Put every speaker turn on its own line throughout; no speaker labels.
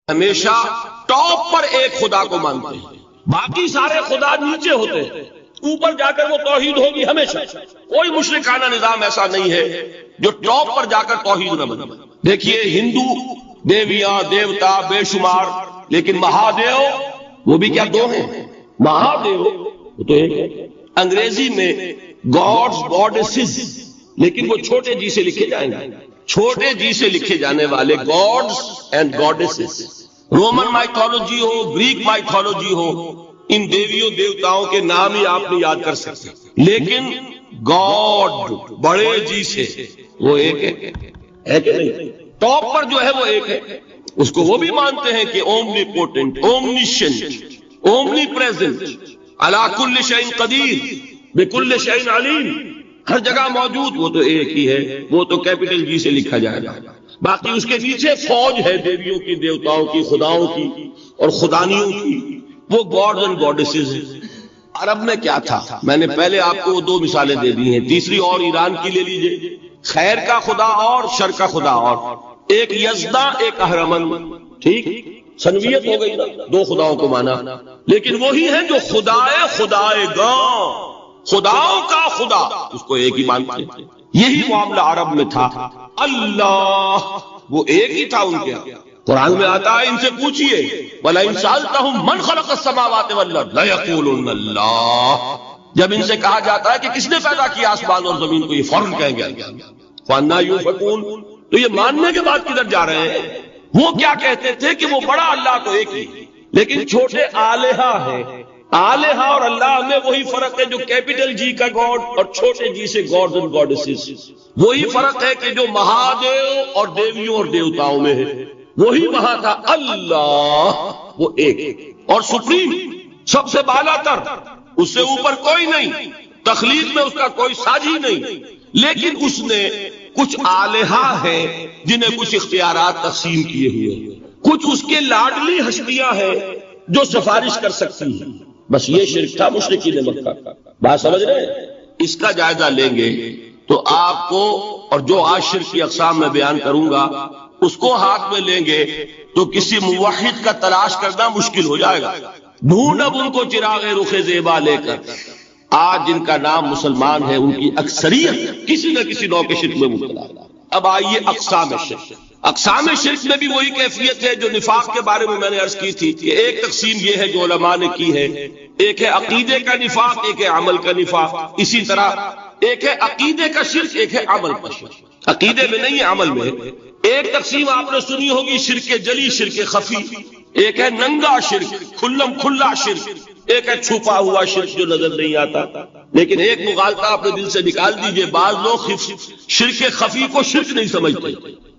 ہمیشہ ٹاپ پر ایک خدا کو مانتے ہیں، باقی سارے خدا نیچے ہوتے ہیں، اوپر جا کر وہ توحید ہوگی ہمیشہ۔ کوئی مشرکانہ نظام ایسا نہیں ہے جو ٹاپ پر جا کر توحید نہ بنے۔ دیکھیے ہندو دیویاں دیوتا بے شمار، لیکن مہادیو وہ بھی کیا دو ہیں؟ مہادیو وہ تو ایک ہے۔ انگریزی میں گاڈز گاڈیسز، لیکن وہ چھوٹے جی سے لکھے جائیں گے، چھوٹے جی سے لکھے جانے والے gods and goddesses. Roman mythology ہو، گریک مائتھولوجی ہو، ان دیویوں دیوتاؤں کے نام ہی آپ نہیں یاد کر سکتے، لیکن گاڈ بڑے جی سے وہ ایک ہے کہ نہیں؟ ٹاپ پر جو ہے وہ ایک ہے، اس کو وہ بھی مانتے ہیں کہ اومنی پوٹنٹ، اومنیشنٹ، اومنی پریزنٹ، علی کل شیء قدیر، بکل شیء علیم، ہر جگہ موجود، وہ تو ایک ہی ہے، وہ تو کیپٹل جی سے لکھا جائے گا۔ باقی اس کے نیچے فوج ہے دیویوں کی دیوتاؤں کی خداؤں کی اور خدانیوں کی، وہ گاڈز اینڈ گاڈیسز ہیں۔ عرب میں کیا تھا؟ میں نے پہلے آپ کو دو مثالیں دے دی ہیں، تیسری اور ایران کی لے لیجئے، خیر کا خدا اور شر کا خدا اور، ایک یزدا ایک اہرمن، ٹھیک، سنویت ہو گئی نا، دو خداؤں کو مانا، لیکن وہی ہے جو خدائے خدائے گاں، خداؤں کا خدا، اس کو ایک ہی مانتے ہیں۔ یہی معاملہ عرب میں تھا۔ اللہ وہ ایک ہی تھا ان کے ہاں۔ قرآن میں آتا ہے ان سے پوچھئے وَلَئِن سَأَلْتَهُم مَّنْ خَلَقَ السَّمَاوَاتِ وَالْأَرْضَ لَيَقُولُنَّ اللَّهُ، جب ان سے کہا جاتا ہے کہ کس نے پیدا کیا آسمان اور زمین کو، یہ فوراً کہیں گے فَأَنَّىٰ يُؤْفَكُونَ۔ تو یہ ماننے کے بعد کدھر جا رہے ہیں؟ وہ کیا کہتے تھے کہ وہ بڑا اللہ تو ایک ہی، لیکن چھوٹے آلہہ ہیں۔ آلہہ اور اللہ میں وہی فرق ہے جو کیپٹل جی کا گاڈ اور چھوٹے جی سے گاڈز اینڈ گاڈیسز، وہی فرق ہے کہ جو مہادیو اور دیویوں اور دیوتاؤں میں ہے، وہی وہاں تھا۔ اللہ وہ ایک اور سپریم، سب سے بالا تر، اس سے اوپر کوئی نہیں، تخلیق میں اس کا کوئی ساجی نہیں، لیکن اس نے کچھ آلہہ ہیں جنہیں کچھ اختیارات تقسیم کیے ہوئے، کچھ اس کے لاڈلی ہستیاں ہیں جو سفارش کر سکتی ہیں۔ بس یہ شرک تھا مشرکین مکہ کا۔ بات سمجھ رہے ہیں؟ اس کا جائزہ لیں گے تو آپ کو، اور جو آج شرک کی اقسام میں بیان کروں گا اس کو ہاتھ میں لیں گے تو کسی موحد کا تلاش کرنا مشکل ہو جائے گا۔ ڈھونڈ اب ان کو چراغ رخ زیبا لے کر۔ آج جن کا نام مسلمان ہے ان کی اکثریت کسی نہ کسی نوع کے شرک میں مبتلا ہے۔ اب آئیے اقسام شرک۔ اقسام شرک میں بھی وہی کیفیت ہے جو نفاق کے بارے میں میں نے عرض کی تھی کہ ایک تقسیم یہ ہے جو علماء نے کی ہے، ایک ہے عقیدے کا نفاق، ایک ہے عمل کا نفاق۔ اسی طرح ایک ہے عقیدے کا شرک، ایک ہے عمل کا شرک۔ عقیدے میں نہیں ہے، عمل میں ہے۔ ایک تقسیم آپ نے سنی ہوگی شرک جلی، شرک خفی، ایک ہے ننگا شرک، کھلم کھلا شرک، ایک ہے چھپا ہوا شرک جو نظر نہیں آتا۔ لیکن ایک مغالطہ اپنے دل سے نکال دیجئے، بعض لوگ شرک خفی کو شرک نہیں سمجھتے،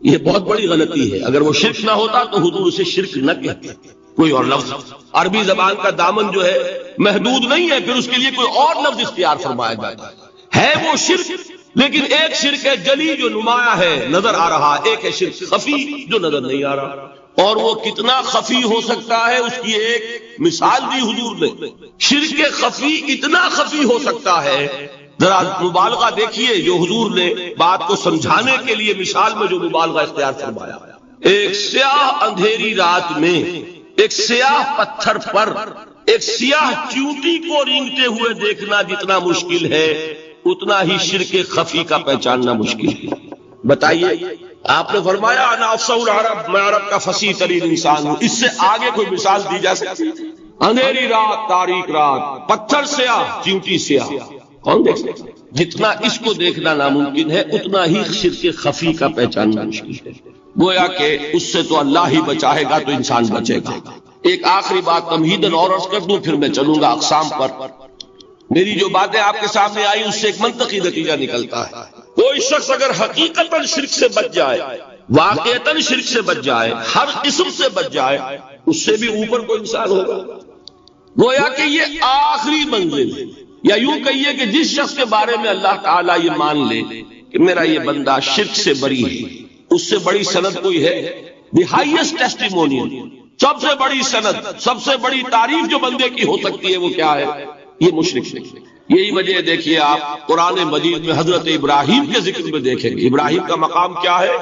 یہ بہت بڑی غلطی ہے۔ اگر وہ شرک نہ ہوتا تو حضور اسے شرک نہ کہتے، کوئی اور لفظ۔ عربی زبان کا دامن جو ہے محدود نہیں ہے، پھر اس کے لیے کوئی اور لفظ اختیار فرمایا جاتا ہے وہ شرک۔ لیکن ایک شرک ہے جلی جو نمایاں ہے، نظر آ رہا، ایک ہے شرک خفی جو نظر نہیں آ رہا۔ اور وہ کتنا خفی ہو سکتا ہے اس کی ایک مثال دی حضور نے۔ شرک خفی اتنا خفی ہو سکتا ہے، ذرا مبالغہ دیکھیے جو حضور نے بات کو سمجھانے کے لیے مثال میں جو مبالغہ اختیار فرمایا۔ ایک سیاہ اندھیری رات میں ایک سیاہ پتھر پر ایک سیاہ چیونٹی کو رینگتے ہوئے دیکھنا جتنا مشکل ہے، اتنا ہی شرک خفی کا پہچاننا مشکل ہے۔ بتائیے، آپ نے فرمایا انا افصح العرب، میں عرب کا فصیح ترین انسان ہوں، اس سے آگے کوئی مثال دی جا سکتی؟ اندھیری رات، تاریک رات، پتھر سیاہ، چیونٹی سیاہ، کون دیکھ سکتا؟ جتنا اس کو دیکھنا ناممکن ہے اتنا ہی شرک خفی کا پہچاننا مشکل ہے۔ گویا کہ اس سے تو اللہ ہی بچائے گا تو انسان بچے گا۔ ایک آخری بات تمہیداً اور عرض کر دوں، پھر میں چلوں گا اقسام پر۔ میری جو باتیں آپ کے سامنے آئی اس سے ایک منطقی نتیجہ نکلتا ہے۔ کوئی شخص اگر حقیقتاً شرک سے بچ جائے، واقعتاً شرک سے بچ جائے، ہر قسم سے بچ جائے، اس سے بھی اوپر کوئی انسان ہوگا۔ گویا کہ یہ آخری منزل ہے، یا یوں کہیے کہ جس شخص کے بارے میں اللہ تعالیٰ یہ مان لے کہ میرا یہ بندہ شرک سے بری ہے، اس سے بڑی سند کوئی ہے؟ دی ہائیسٹ ٹیسٹیمونیل، سب سے بڑی سند، سب سے بڑی تعریف جو بندے کی ہو سکتی ہے وہ کیا ہے؟ یہ مشرک ہے۔ یہی وجہ دیکھیے آپ قرآن مجید میں حضرت ابراہیم کے ذکر میں دیکھیں گے، ابراہیم کا مقام کیا ہے؟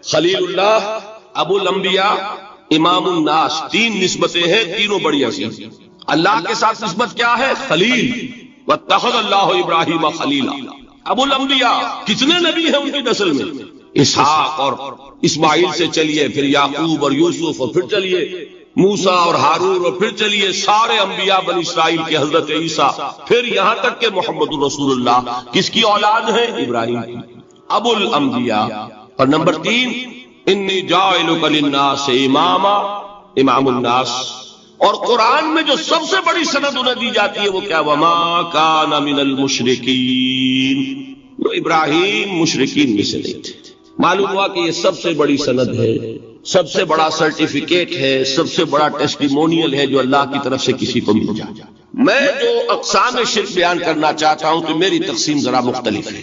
خلیل اللہ، ابو الانبیاء، امام الناس، تین نسبتیں ہیں، تینوں بڑی عظیم۔ اللہ کے ساتھ نسبت کیا ہے؟ خلیل، واتخذ اللہ ابراہیم خلیلا۔ ابو الانبیاء، کتنے نبی ہیں ان کی نسل میں؟ اسحاق اور اسماعیل سے چلیے، پھر یعقوب اور یوسف، اور پھر چلیے موسیٰ اور ہارون، اور پھر چلیے سارے انبیاء بنی اسرائیل کے حضرت عیسیٰ، پھر یہاں تک کہ محمد رسول اللہ کس کی اولاد ہے؟ ابراہیم کی، ابو الانبیاء۔ اور نمبر 3، انی جاعلک للناس اماما، امام الناس۔ اور قرآن میں جو سب سے بڑی سند انہیں دی جاتی ہے وہ کیا؟ وما کان من المشرکین، وہ ابراہیم مشرکین میں سے نہیں تھے۔ معلوم ہوا کہ یہ سب سے بڑی سند ہے، سب سے بڑا سرٹیفکیٹ ہے، سب سے بڑا ٹیسٹیمونیل ہے جو اللہ کی طرف سے کسی کو مل جائے۔ میں جو اقسام شرک بیان کرنا چاہتا ہوں تو میری تقسیم ذرا مختلف ہے۔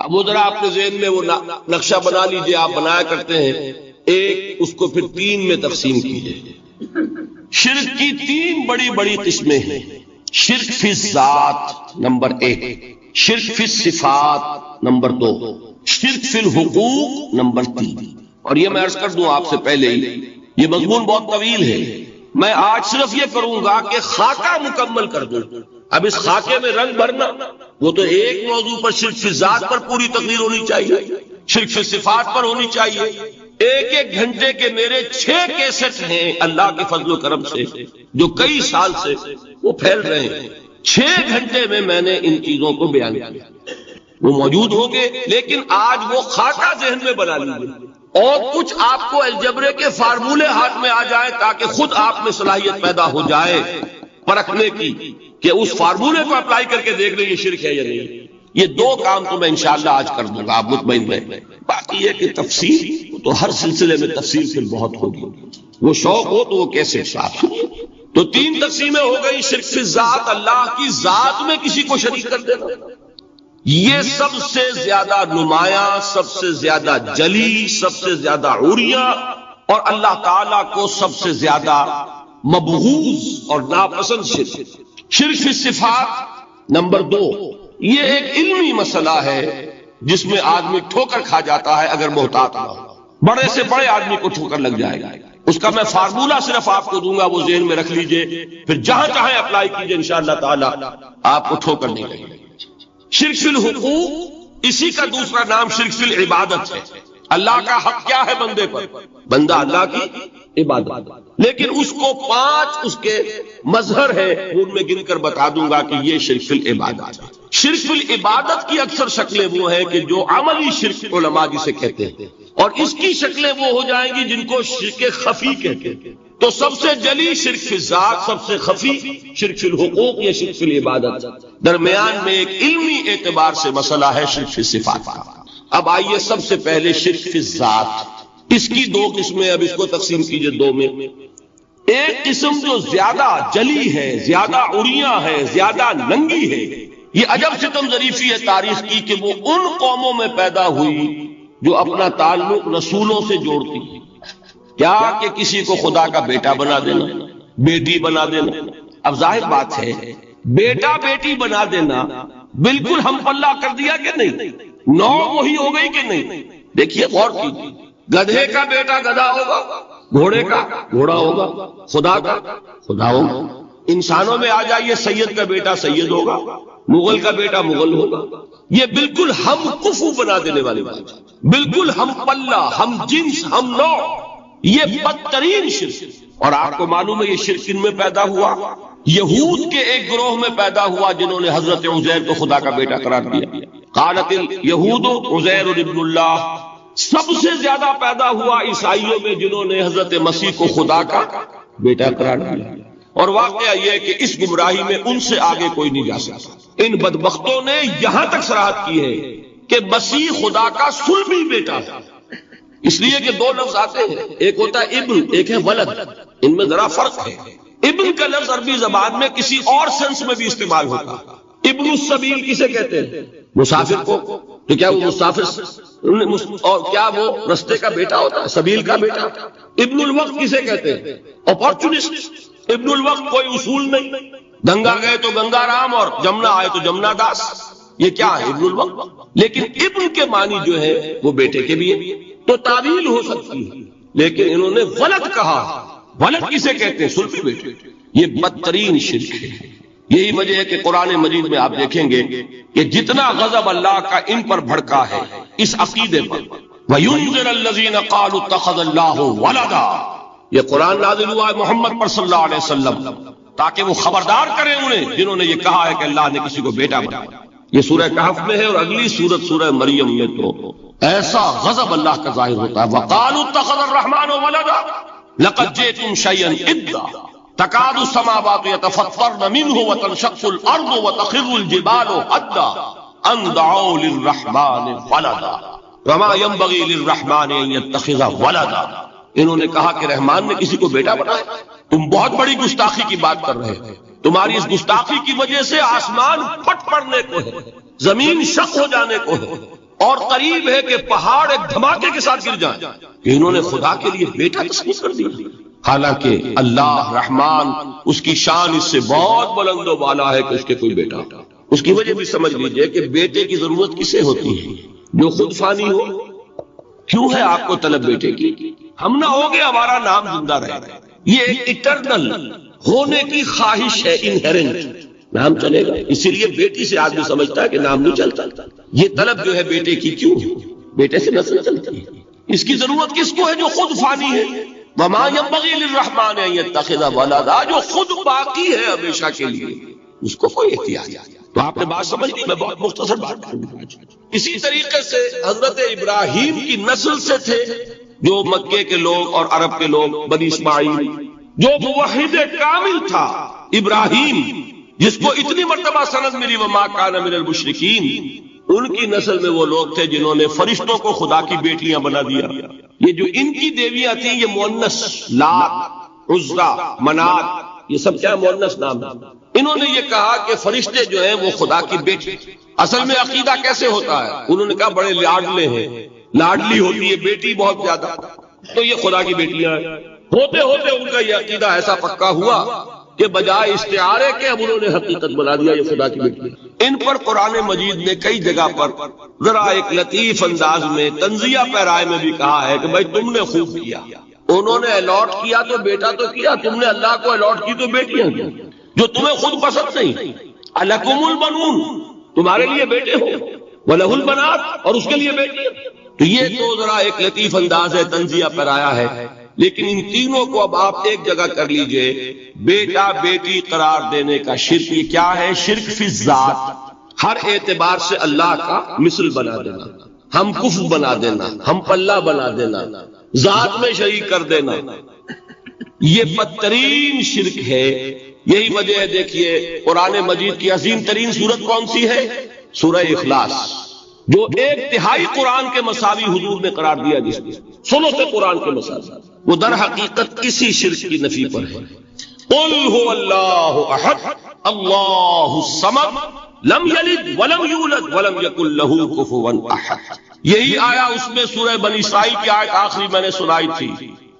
اب وہ ذرا اپنے ذہن میں وہ نقشہ بنا لیجئے، آپ بنایا کرتے ہیں ایک، اس کو پھر 3 میں تقسیم کیجئے۔ شرک کی 3 بڑی بڑی قسمیں ہیں۔ شرک فی الذات نمبر 1، شرک فی الصفات نمبر 2، شرک فی الحقوق نمبر 3۔ اور یہ میں عرض کر دوں آپ سے پہلے ہی، یہ مضمون بہت طویل ہے، میں آج صرف یہ کروں گا کہ خاکہ مکمل کر دوں۔ اب اس خاکے میں رنگ بھرنا، وہ تو ایک موضوع پر شرک فی ذات پر پوری تقریر ہونی چاہیے، شرک فی صفات پر ہونی چاہیے۔ ایک گھنٹے کے میرے 6 کیسٹ ہیں اللہ کے فضل و کرم سے، جو کئی سال سے وہ پھیل رہے ہیں۔ 6 گھنٹے میں نے ان چیزوں کو بیان کیا، وہ موجود ہوں گے، لیکن آج وہ خاکہ ذہن میں بنا لیجیے اور کچھ آپ کو الجبرے کے فارمولے ہاتھ میں آ جائیں تاکہ خود آپ میں صلاحیت پیدا ہو جائے پرکھنے کی کہ اس فارمولے کو اپلائی کر کے دیکھ لیں یہ شرک ہے یا نہیں۔ یہ 2 کام تو میں انشاءاللہ آج کر دوں گا، آپ مطمئن رہیں۔ باقی یہ کہ تفصیل تو ہر سلسلے میں تفصیل پھر بہت ہوگی، وہ شوق ہو تو وہ کیسے صاف۔ تو 3 تقسیمیں ہو گئی۔ شرک فی ذات، اللہ کی ذات میں کسی کو شریک کر دینا، یہ سب سے زیادہ نمایاں، سب سے زیادہ جلی، سب سے زیادہ عریاں، اور اللہ تعالیٰ کو سب سے زیادہ مبغوض اور ناپسند شرک۔ شرک فی صفات نمبر 2، یہ ایک علمی مسئلہ ہے جس میں آدمی ٹھوکر کھا جاتا ہے اگر محتاط نہ ہو، بڑے سے بڑے آدمی کو ٹھوکر لگ جائے گا۔ اس کا میں فارمولہ صرف آپ کو دوں گا، وہ ذہن میں رکھ لیجئے، پھر جہاں چاہیں اپلائی کیجئے، انشاءاللہ تعالیٰ آپ کو ٹھوکر نہیں لگے گی۔ شرک فی الحقوق، اسی کا دوسرا نام شرک فی العبادت ہے۔ اللہ کا حق کیا ہے بندے پر؟ بندہ اللہ کی عبادت، لیکن اس کو 5 اس کے مظہر ہے، ان میں گن کر بتا دوں گا کہ یہ شرک فی العبادت ہے۔ شرک فی العبادت کی اکثر شکلیں وہ ہیں کہ جو عملی شرک علماء جسے کہتے ہیں، اور اس کی شکلیں وہ ہو جائیں گی جن کو شرک خفی کہتے ہیں۔ تو سب سے جلی شرک فی الذات، سب سے خفی شرک فی الحقوق یا شرک فی العبادت۔ درمیان میں ایک علمی اعتبار سے مسئلہ ہے شرک فی الصفات کا۔ اب آئیے سب سے پہلے شرک فی الذات، اس کی 2 قسمیں، اب اس کو تقسیم کیجئے 2 میں۔ ایک قسم جو زیادہ جلی ہے، زیادہ عریاں ہے، زیادہ ننگی ہے، یہ عجب ستم ظریفی ہے تاریخ کی کہ وہ ان قوموں میں پیدا ہوئی جو اپنا تعلق رسولوں سے جوڑتی ہیں۔ کیا کہ کسی کو خدا کا بیٹا بنا دینا، بیٹی بنا دینا۔ اب ظاہر بات ہے بیٹا بیٹی بنا دینا بالکل ہم پلہ کر دیا کہ نہیں؟ نو وہی ہو گئی کہ نہیں؟ دیکھیے غور کیجیے، گدھے کا بیٹا گدھا ہوگا، گھوڑے کا گھوڑا ہوگا، خدا کا خدا ہوگا۔ انسانوں میں آ جائیے، سید کا بیٹا سید ہوگا، مغل کا بیٹا مغل ہوگا۔ یہ بالکل ہم کفو بنا دینے والی بات، بالکل ہم پلہ، ہم جنس، ہم نو، یہ بدترین شرک۔ اور آپ کو معلوم ہے یہ شرک کن میں پیدا ہوا؟ یہود کے ایک گروہ میں پیدا ہوا جنہوں نے حضرت عزیر کو خدا کا بیٹا قرار دیا۔ قالت الیہود عزیر ابن اللہ۔ سب سے زیادہ پیدا ہوا عیسائیوں میں جنہوں نے حضرت مسیح کو خدا کا بیٹا قرار دیا۔ اور واقعہ یہ کہ اس گمراہی میں ان سے آگے کوئی نہیں جا سکتا۔ ان بدبختوں نے یہاں تک صراحت کی ہے کہ مسیح خدا کا صلبی بیٹا ہے، اس لیے کہ 2 لفظ آتے ہیں، ایک ہوتا ہے ابن، ایک ہے ولد، ان میں ذرا فرق ہے۔ ابن کا لفظ عربی زبان میں کسی اور سینس میں بھی استعمال ہوتا ہے۔ ابن السبیل کسے کہتے ہیں؟ مسافر کو۔ تو کیا وہ مسافر اور کیا وہ رستے کا بیٹا ہوتا ہے، سبیل کا بیٹا؟ ابن الوقت کسے کہتے ہیں؟ اپارچونسٹ۔ ابن الوقت کوئی اصول نہیں، گنگا گئے تو گنگا رام اور جمنا آئے تو جمنا داس، یہ کیا ہے؟ ابن الوقت۔ لیکن ابن کے معنی جو ہے وہ بیٹے کے بھی ہے، تو تعویل ہو سکتی ہے۔ لیکن انہوں نے ولد کہا. ولد کسے کہتے ہیں؟ سلفی بیٹے. یہ بدترین شرک ہے. یہی وجہ ہے کہ قرآن مجید میں آپ دیکھیں گے کہ جتنا غضب اللہ کا ان پر بھڑکا ہے اس عقیدے پر. وَيُنذِرَ الَّذِينَ قَالُوا اتَّخَذَ اللَّهُ وَلَدًا. یہ قرآن نازل ہوا ہے محمد پر صلی اللہ علیہ وسلم تاکہ وہ خبردار کریں انہیں جنہوں نے یہ کہا ہے کہ اللہ نے کسی کو بیٹا بنایا. یہ سورہ کہف میں ہے، اور اگلی سورت سورہ مریم میں تو ایسا غضب اللہ کا ظاہر ہوتا ہے. وَقَالُوا اتَّخَذَ الرَّحْمَنُ وَلَدًا لَقَدْ جِئْتُمْ شَيْئًا إِدًّا تَكَادُ السَّمَاوَاتُ يَتَفَطَّرْنَ مِنْهُ وَتَنشَقُّ الْأَرْضُ وَتَخِرُّ الْجِبَالُ هَدًّا أَن دَعَوْا لِلرَّحْمَنِ وَلَدًا وَمَا يَنبَغِي لِلرَّحْمَنِ أَن يَتَّخِذَ وَلَدًا. انہوں نے کہا کہ رحمان نے کسی کو بیٹا بنایا. تم بہت بڑی گستاخی کی بات کر رہے ہو. تمہاری اس گستاخی کی وجہ سے آسمان پھٹ پڑنے کو ہے، زمین شق ہو جانے کو ہے، اور قریب ہے کہ پہاڑ ایک دھماکے کے ساتھ گر جائیں. کہ انہوں نے خدا کے لیے بیٹا تصنیف کر دیا. حالانکہ اللہ رحمان اس کی شان اس سے بہت بلند و بالا ہے کہ اس کے کوئی بیٹا ہوتا. اس کی وجہ بھی سمجھ لیجئے کہ بیٹے کی ضرورت کسے ہوتی ہے؟ جو خود فانی ہو. کیوں ہے آپ کو طلب بیٹے کی؟ ہم نہ ہوگے ہمارا نام زندہ رہے گا. یہ ایک اٹرنل ہونے کی خواہش ہے، انہیرنٹ. نام چلے گا، اسی لیے بیٹی سے آدمی سمجھتا ہے کہ نام نہیں چلتا. یہ طلب جو ہے بیٹے کی کیوں؟ بیٹے سے نسل چلتی ہے. اس کی ضرورت کس کو ہے؟ جو خود فانی ہے. وما ينبغي للرحمن ان يتخذ ولدا، جو خود باقی ہے ہمیشہ کے لیے، اس کو کوئی احتیاج. تو آپ نے بات سمجھ لی. میں بہت مختصر بات کروں. اسی طریقے سے حضرت ابراہیم کی نسل سے تھے جو مکے کے لوگ اور عرب کے لوگ، بنی اسماعیل، جو موحد کامل تھا ابراہیم، جس کو اتنی مرتبہ سند ملی وما کان من المشرکین. ان کی نسل میں وہ لوگ تھے جنہوں نے فرشتوں کو خدا کی بیٹیاں بنا دیا. یہ جو ان کی دیویاں تھیں یہ مؤنث، لات، عزا، منات، یہ سب کیا مؤنث نام ہے. انہوں نے یہ کہا کہ فرشتے جو ہیں وہ خدا کی بیٹی. اصل میں عقیدہ کیسے ہوتا ہے؟ انہوں نے کہا بڑے لاڈلے ہیں، لاڈلی ہوتی ہے بیٹی بہت زیادہ، تو یہ خدا کی بیٹیاں ہیں. ہوتے ہوتے ان کا یہ عقیدہ ایسا پکا ہوا کہ بجائے استعارے کے اب انہوں نے حقیقت بنا دیا یہ خدا کی بیٹی. ان پر قرآن مجید نے کئی جگہ پر ذرا ایک لطیف انداز میں تنزیہ پیرائے میں بھی کہا ہے کہ بھائی تم نے خوب کیا. انہوں نے الاٹ کیا تو بیٹا تو کیا، تم نے اللہ کو الاٹ کی تو بیٹیاں کی جو تمہیں خود پسند نہیں. الکم البنون، تمہارے لیے بیٹے ہو، وَلَهُ الْبَنَاتُ، اور اس کے لیے بیٹی. تو یہ تو ذرا ایک لطیف انداز ہے، تنزیہ پیرایا ہے. لیکن ان تینوں کو اب آپ ایک جگہ کر لیجئے. بیٹا بیٹی قرار دینے کا شرک یہ کیا ہے؟ شرک فی الذات، ہر اعتبار سے اللہ کا مثل بنا دینا، ہم کف بنا دینا، ہم پلہ بنا دینا، ذات میں شریک کر دینا. یہ بدترین شرک ہے. یہی وجہ ہے دیکھیے قرآن مجید کی عظیم ترین سورت کون سی ہے؟ سورہ اخلاص، جو ایک تہائی قرآن کے مساوی حضور نے قرار دیا. جس نے سنو سے قرآن کے مساوی، وہ در حقیقت اسی شرک کی نفی پر ہے. قل هو اللہ احد اللہ الصمد لم یلد ولم یولد ولم یکن لہ کفوا احد. یہی آیا اس میں سورہ بنی اسرائیل کی آیت آخری میں نے سنائی تھی.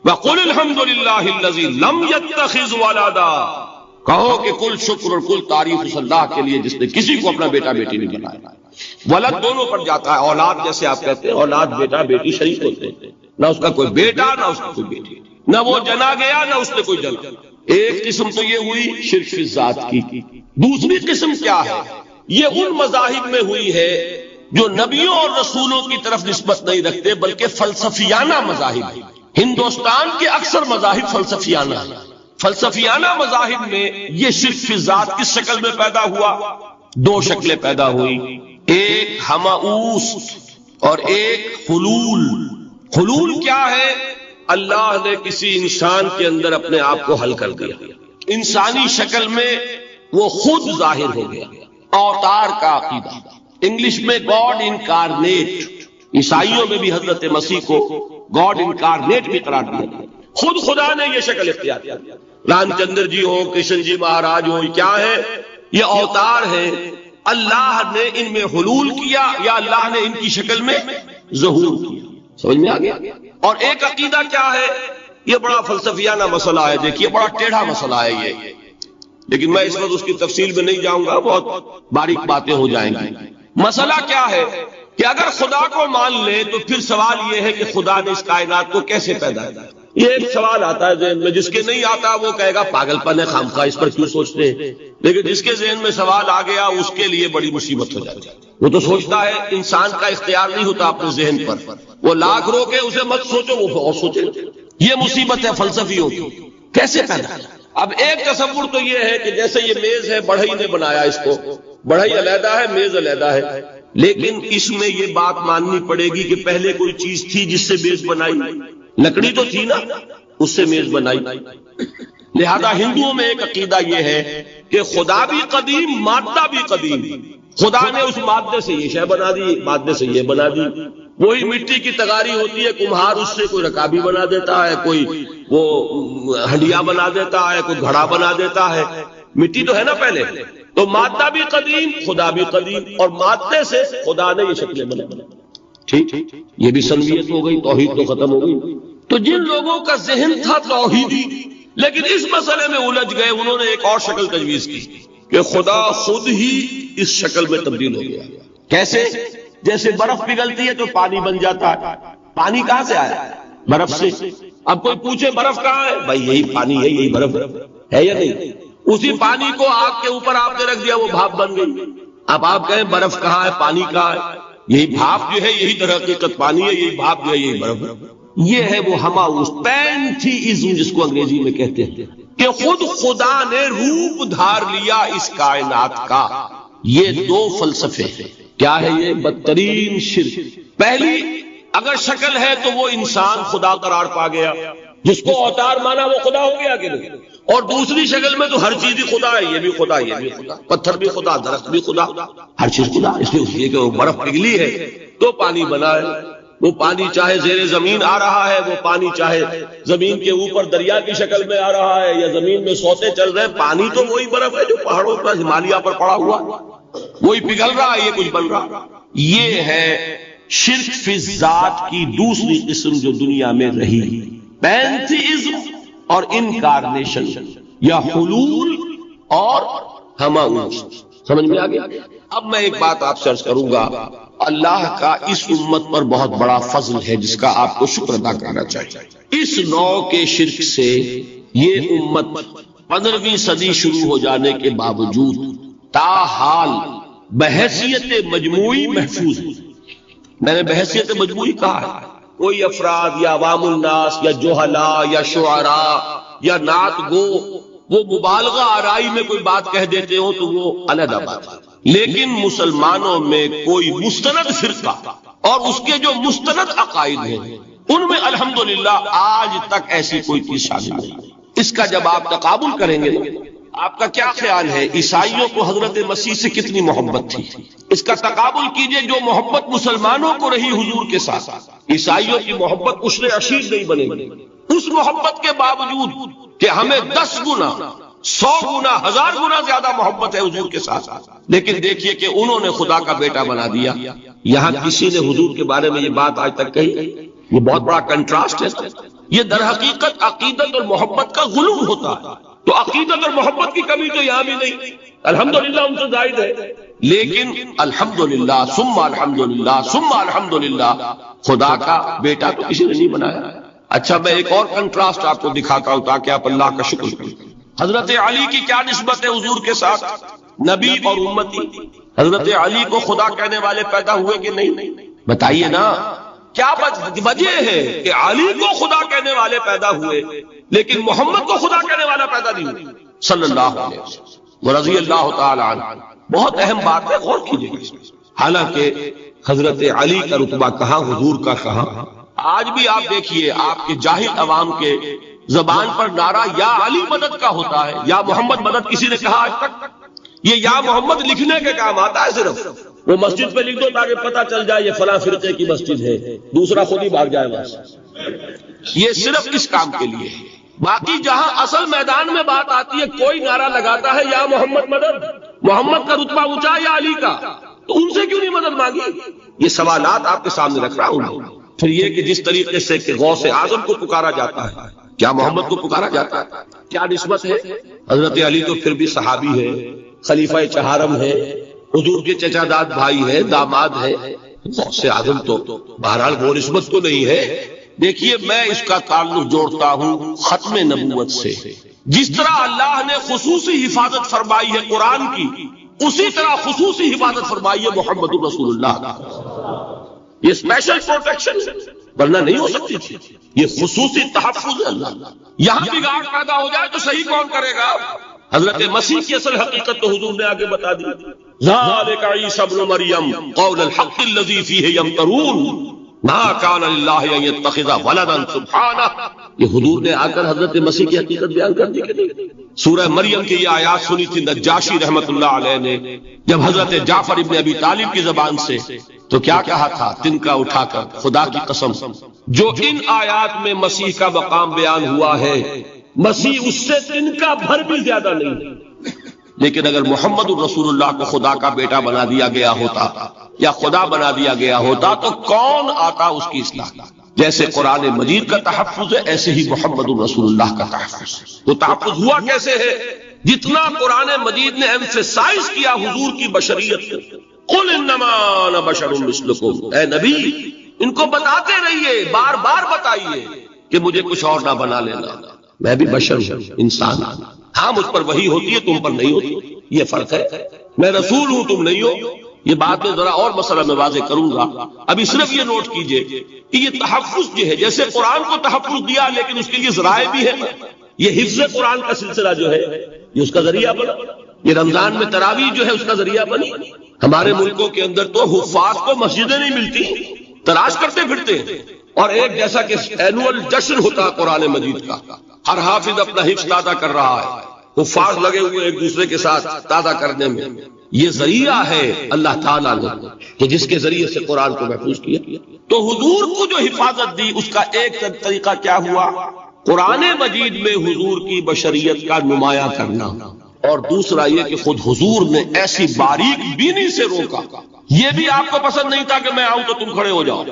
وقل الحمد للہ الذی لم یتخذ ولدا، کہو کہ کل شکر اور کل تعریف اس اللہ کے لیے جس نے کسی کو اپنا بیٹا بیٹی نہیں بنایا. ولد دونوں پر جاتا ہے، اولاد جیسے آپ کہتے ہیں، اولاد بیٹا بیٹی شریک ہوتے ہیں، نہ اس کا کوئی بیٹا نہ اس کا کوئی بیٹی، نہ وہ جنا گیا نہ اس نے کوئی جنا. ایک قسم تو یہ ہوئی شرک فی الذات کی. دوسری قسم کیا ہے؟ یہ ان مذاہب میں ہوئی ہے جو نبیوں اور رسولوں کی طرف نسبت نہیں رکھتے بلکہ فلسفیانہ مذاہب ہیں. ہندوستان کے اکثر مذاہب فلسفیانہ ہیں. فلسفیانہ مذاہب میں یہ شرک فی الذات کس شکل میں پیدا ہوا؟ دو شکلیں پیدا ہوئی، ایک ہمعوس اور ایک حلول. حلول کیا ہے؟ اللہ نے کسی انسان کے اندر اپنے آپ کو حل کر دیا، انسانی شکل میں وہ خود ظاہر ہو گیا. اوتار کا عقیدہ، انگلش میں گاڈ انکارنیٹ. عیسائیوں میں بھی حضرت مسیح کو گاڈ انکارنیٹ بھی قرار دیا گیا. خود خدا نے یہ شکل اختیار کیا. رام چندر جی ہو، کرشن جی مہاراج ہو، کیا ہے؟ یہ اوتار ہے. اللہ نے ان میں حلول کیا یا اللہ نے ان کی شکل میں ظہور کیا. سمجھ میں آ گیا؟ اور ایک عقیدہ کیا ہے؟ یہ بڑا فلسفیانہ مسئلہ ہے، دیکھیے بڑا ٹیڑھا مسئلہ ہے یہ، لیکن میں اس وقت اس کی تفصیل میں نہیں جاؤں گا، بہت باریک باتیں ہو جائیں گی. مسئلہ کیا ہے کہ اگر خدا کو مان لے تو پھر سوال یہ ہے کہ خدا نے اس کائنات کو کیسے پیدا کیا؟ یہ ایک سوال آتا ہے ذہن میں، جس کے نہیں آتا وہ کہے گا پاگل پن ہے، خامخواہ اس پر کیوں سوچتے ہیں، لیکن جس کے ذہن میں سوال آ گیا اس کے لیے بڑی مصیبت ہو جاتی ہے۔ وہ تو سوچتا ہے، انسان کا اختیار نہیں ہوتا اپنے ذہن پر، وہ لاکھ رو کے اسے مت سوچو، وہ اور سوچے۔ یہ مصیبت ہے فلسفیوں کی، کیسے پیدا؟ اب ایک تصور تو یہ ہے کہ جیسے یہ میز ہے، بڑھئی نے بنایا اس کو، بڑھئی علیحدہ ہے، میز علیحدہ ہے، لیکن اس میں یہ بات ماننی پڑے گی کہ پہلے کوئی چیز تھی جس سے میز بنائی، لکڑی تو تھی نا، اس سے میز بنائی۔ لہذا ہندوؤں میں ایک عقیدہ یہ ہے کہ خدا بھی قدیم، مادہ بھی قدیم، خدا نے اس مادے سے یہ شے بنا دی، مادے سے یہ بنا دی۔ وہی مٹی کی تغاری ہوتی ہے، کمہار اس سے کوئی رکابی بنا دیتا ہے، کوئی وہ ہنڈیا بنا دیتا ہے، کوئی گھڑا بنا دیتا ہے، مٹی تو ہے نا پہلے۔ تو مادہ بھی قدیم، خدا بھی قدیم، اور مادے سے خدا نے یہ شکلیں بنائی۔ ٹھیک، یہ بھی سنویت ہو گئی، توحید تو ختم ہو گئی۔ تو جن لوگوں کا ذہن تھا توحیدی لیکن اس مسئلے میں الجھ گئے، انہوں نے ایک اور شکل تجویز کی کہ خدا خود ہی اس شکل میں تبدیل ہو گیا۔ کیسے؟ جیسے برف پگھلتی ہے تو پانی بن جاتا ہے۔ پانی کہاں سے آیا؟ برف سے۔ اب کوئی پوچھے برف کہاں ہے؟ بھائی یہی پانی ہے، یہی برف ہے یا نہیں؟ اسی پانی کو آگ کے اوپر آپ نے رکھ دیا، وہ بھاپ بن گئی۔ اب آپ کہیں برف کہاں ہے، پانی کہاں ہے؟ یہی بھاپ جو ہے یہی در حقیقت پانی ہے، یہی بھاپ جو ہے یہی برف ہے۔ یہ ہے وہ ہماؤس پینتھیزم جس کو انگریزی میں کہتے ہیں، کہ خود خدا نے روپ دھار لیا اس کائنات کا۔ یہ دو فلسفے ہیں۔ کیا ہے یہ؟ بدترین شرک۔ پہلی، اگر شکل ہے تو وہ انسان خدا قرار پا گیا، جس کو اوتار مانا وہ خدا ہو گیا کہ نہیں؟ اور دوسری شکل میں تو ہر چیز ہی خدا ہے، یہ بھی خدا، یہ بھی خدا، پتھر بھی خدا، درخت بھی خدا، ہر چیز خدا۔ اس لیے کہ وہ برف پگھلی ہے تو پانی بنا ہے۔ وہ پانی چاہے زیر زمین آ رہا ہے، وہ پانی چاہے زمین کے اوپر دریا کی شکل میں آ رہا ہے، یا زمین میں سوتے چل رہے ہیں، پانی تو وہی برف ہے جو پہاڑوں پر ہمالیہ پر پڑا ہوا، وہی پگھل رہا ہے، یہ کچھ بن رہا۔ یہ ہے شرک فی الذات کی دوسری قسم جو دنیا میں رہی، پینتھیزم اور انکارنیشن، یا حلول اور ہماؤس۔ سمجھ میں آ گیا؟ اب میں ایک بات آپ سے عرض کروں گا، اللہ کا اس امت پر بہت بڑا فضل ہے جس کا آپ کو شکر ادا کرنا چاہیے۔ اس نوع کے شرک سے یہ امت 15ویں صدی شروع ہو جانے کے باوجود تاحال بحیثیت مجموعی محفوظ ہے۔ میں نے بحیثیت مجموعی کہا ہے، کوئی افراد یا عوام الناس یا جوہلاء یا شعراء یا نعت گو وہ مبالغہ آرائی میں کوئی بات کہہ دیتے ہو تو وہ علیحدہ بات ہے، لیکن مسلمانوں میں کوئی مستند فرقہ اور اس کے جو مستند عقائد ہیں ان میں الحمدللہ آج تک ایسی کوئی چیز شامل نہیں۔ اس کا جب آپ تقابل کریں گے، آپ کا کیا خیال ہے عیسائیوں کو حضرت مسیح سے کتنی محبت تھی؟ اس کا تقابل کیجئے جو محبت مسلمانوں کو رہی حضور کے ساتھ، عیسائیوں کی محبت عشر عشیر نہیں بنے گی۔ اس محبت کے باوجود کہ ہمیں 10 گنا 100 گنا 1000 گنا زیادہ محبت ہے حضور کے ساتھ، لیکن دیکھیے کہ انہوں نے خدا کا بیٹا بنا دیا۔ یہاں کسی نے حضور کے بارے میں یہ بات آج تک کہی؟ یہ بہت بڑا کنٹراسٹ ہے۔ یہ در حقیقت عقیدت اور محبت کا غلو ہوتا ہے۔ تو عقیدت اور محبت کی کمی تو یہاں بھی نہیں، الحمدللہ ان سے زائد ہے، لیکن الحمدللہ ثم الحمدللہ ثم الحمدللہ خدا کا بیٹا تو کسی نے نہیں بنایا۔ اچھا، میں ایک اور کنٹراسٹ آپ کو دکھاتا ہوں تاکہ آپ اللہ کا شکر کریں۔ حضرت علی کی کیا نسبت ہے حضور کے ساتھ؟ نبی اور امتی۔ حضرت علی کو خدا کہنے والے پیدا ہوئے کہ نہیں؟ بتائیے نا، کیا وجہ ہے کہ علی کو خدا کہنے والے پیدا ہوئے لیکن محمد کو خدا کہنے والا پیدا نہیں ہوئی صلی اللہ علیہ وسلم رضی اللہ تعالی عنہ؟ بہت اہم بات ہے، غور کیجیے۔ حالانکہ حضرت علی کا رتبہ کہاں، حضور کا کہاں؟ آج بھی آپ دیکھیے، آپ کے جاہل عوام کے زبان پر نعرہ یا علی مدد کا ہوتا ہے، یا محمد مدد کسی نے کہا آج تک؟ یہ یا محمد لکھنے کے کام آتا ہے، صرف وہ مسجد پہ لکھ دو تاکہ پتہ چل جائے یہ فلاں فرقے کی مسجد ہے، دوسرا خود ہی بھاگ جائے وہاں سے۔ یہ صرف کس کام کے لیے ہے؟ باقی جہاں اصل میدان میں بات آتی ہے، کوئی نعرہ لگاتا ہے یا محمد مدد، محمد کا رتبہ اونچا یا علی کا، تو ان سے کیوں نہیں مدد مانگی؟ یہ سوالات آپ کے سامنے رکھ رہا ہوں۔ پھر یہ کہ جس طریقے سے کہ غوث اعظم کو پکارا جاتا ہے، کیا محمد کو پکارا جاتا ہے؟ کیا نسبت ہے؟ حضرت علی تو پھر بھی صحابی ہے، خلیفہ چہارم ہے، حضور کے چچا داد بھائی ہے، داماد ہے، غوث اعظم تو بہرحال وہ نسبت تو نہیں ہے. دیکھیے میں اس کا تعلق جوڑتا ہوں ختم نبوت سے. جس طرح اللہ نے خصوصی حفاظت فرمائی ہے قرآن کی، اسی طرح خصوصی حفاظت فرمائی ہے محمد رسول اللہ. یہ اسپیشل پروٹیکشن ورنہ نہیں ہو سکتی تھی. یہ خصوصی تحفظ ہے اللہ. یہاں بگاڑ پیدا ہو جائے تو صحیح کون کرے گا؟ حضرت مسیح کی اصل حقیقت تو حضور نے آگے بتا دی. ذالک عیسی ابن مریم قول الحق الذی فیہ یمترون ما کان للہ ان یتخذ ولدا سبحانہ. یہ حضور نے آ کر حضرت مسیح کی حقیقت بیان کر دی کہ نہیں؟ سورہ مریم کی یہ آیات سنی تھی نجاشی رحمت اللہ علیہ نے جب حضرت جعفر ابن ابی طالب کی زبان سے، تو کیا کہا تھا تنکا اٹھا کر، خدا کی قسم جو ان آیات میں مسیح کا مقام بیان ہوا ہے، مسیح اس سے تنکا بھر بھی زیادہ نہیں. لیکن اگر محمد الرسول اللہ کو خدا کا بیٹا بنا دیا گیا ہوتا یا خدا بنا دیا گیا ہوتا تو کون آتا اس کی اصلاح؟ جیسے قرآن مجید کا تحفظ ہے ایسے ہی محمد الرسول اللہ کا تحفظ. تو تحفظ ہوا کیسے ہے؟ جتنا قرآن مجید نے ایمفیسائز کیا حضور کی بشریت کو. قل انما انا بشر مثلکم، اے نبی ان کو بتاتے رہیے، بار بار بتائیے کہ مجھے کچھ اور نہ بنا لینا، میں بھی بشر ہوں، انسان. ہاں مجھ پر وحی ہوتی ہے، تم پر نہیں ہوتی، یہ فرق ہے. میں رسول ہوں، تم نہیں ہو. یہ بات میں ذرا اور مسئلہ میں واضح کروں گا. ابھی صرف یہ نوٹ کیجئے کہ یہ تحفظ جو ہے، جیسے قرآن کو تحفظ دیا لیکن اس کے لیے ذرائع بھی ہے. یہ حفظ قرآن کا سلسلہ جو ہے یہ اس کا ذریعہ بنا. یہ رمضان میں تراویح جو ہے اس کا ذریعہ بنی. ہمارے ملکوں کے اندر تو حفاظ کو مسجدیں نہیں ملتی، تلاش کرتے پھرتے ہیں. اور ایک جیسا کہ اینول جشن ہوتا ہے قرآن مجید کا، ہر حافظ اپنا حفظ تازہ کر رہا ہے، حفاظ لگے ہوئے ایک دوسرے کے ساتھ تازہ کرنے میں. یہ ذریعہ ہے اللہ تعالیٰ نے کہ جس کے ذریعے سے قرآن کو محفوظ کیا. تو حضور کو جو حفاظت دی اس کا ایک طریقہ کیا ہوا؟ قرآن مجید میں حضور کی بشریت کا نمایاں کرنا، اور دوسرا یہ کہ خود حضور نے ایسی باریک بینی سے روکا. یہ بھی آپ کو پسند نہیں تھا کہ میں آؤں تو تم کھڑے ہو جاؤ.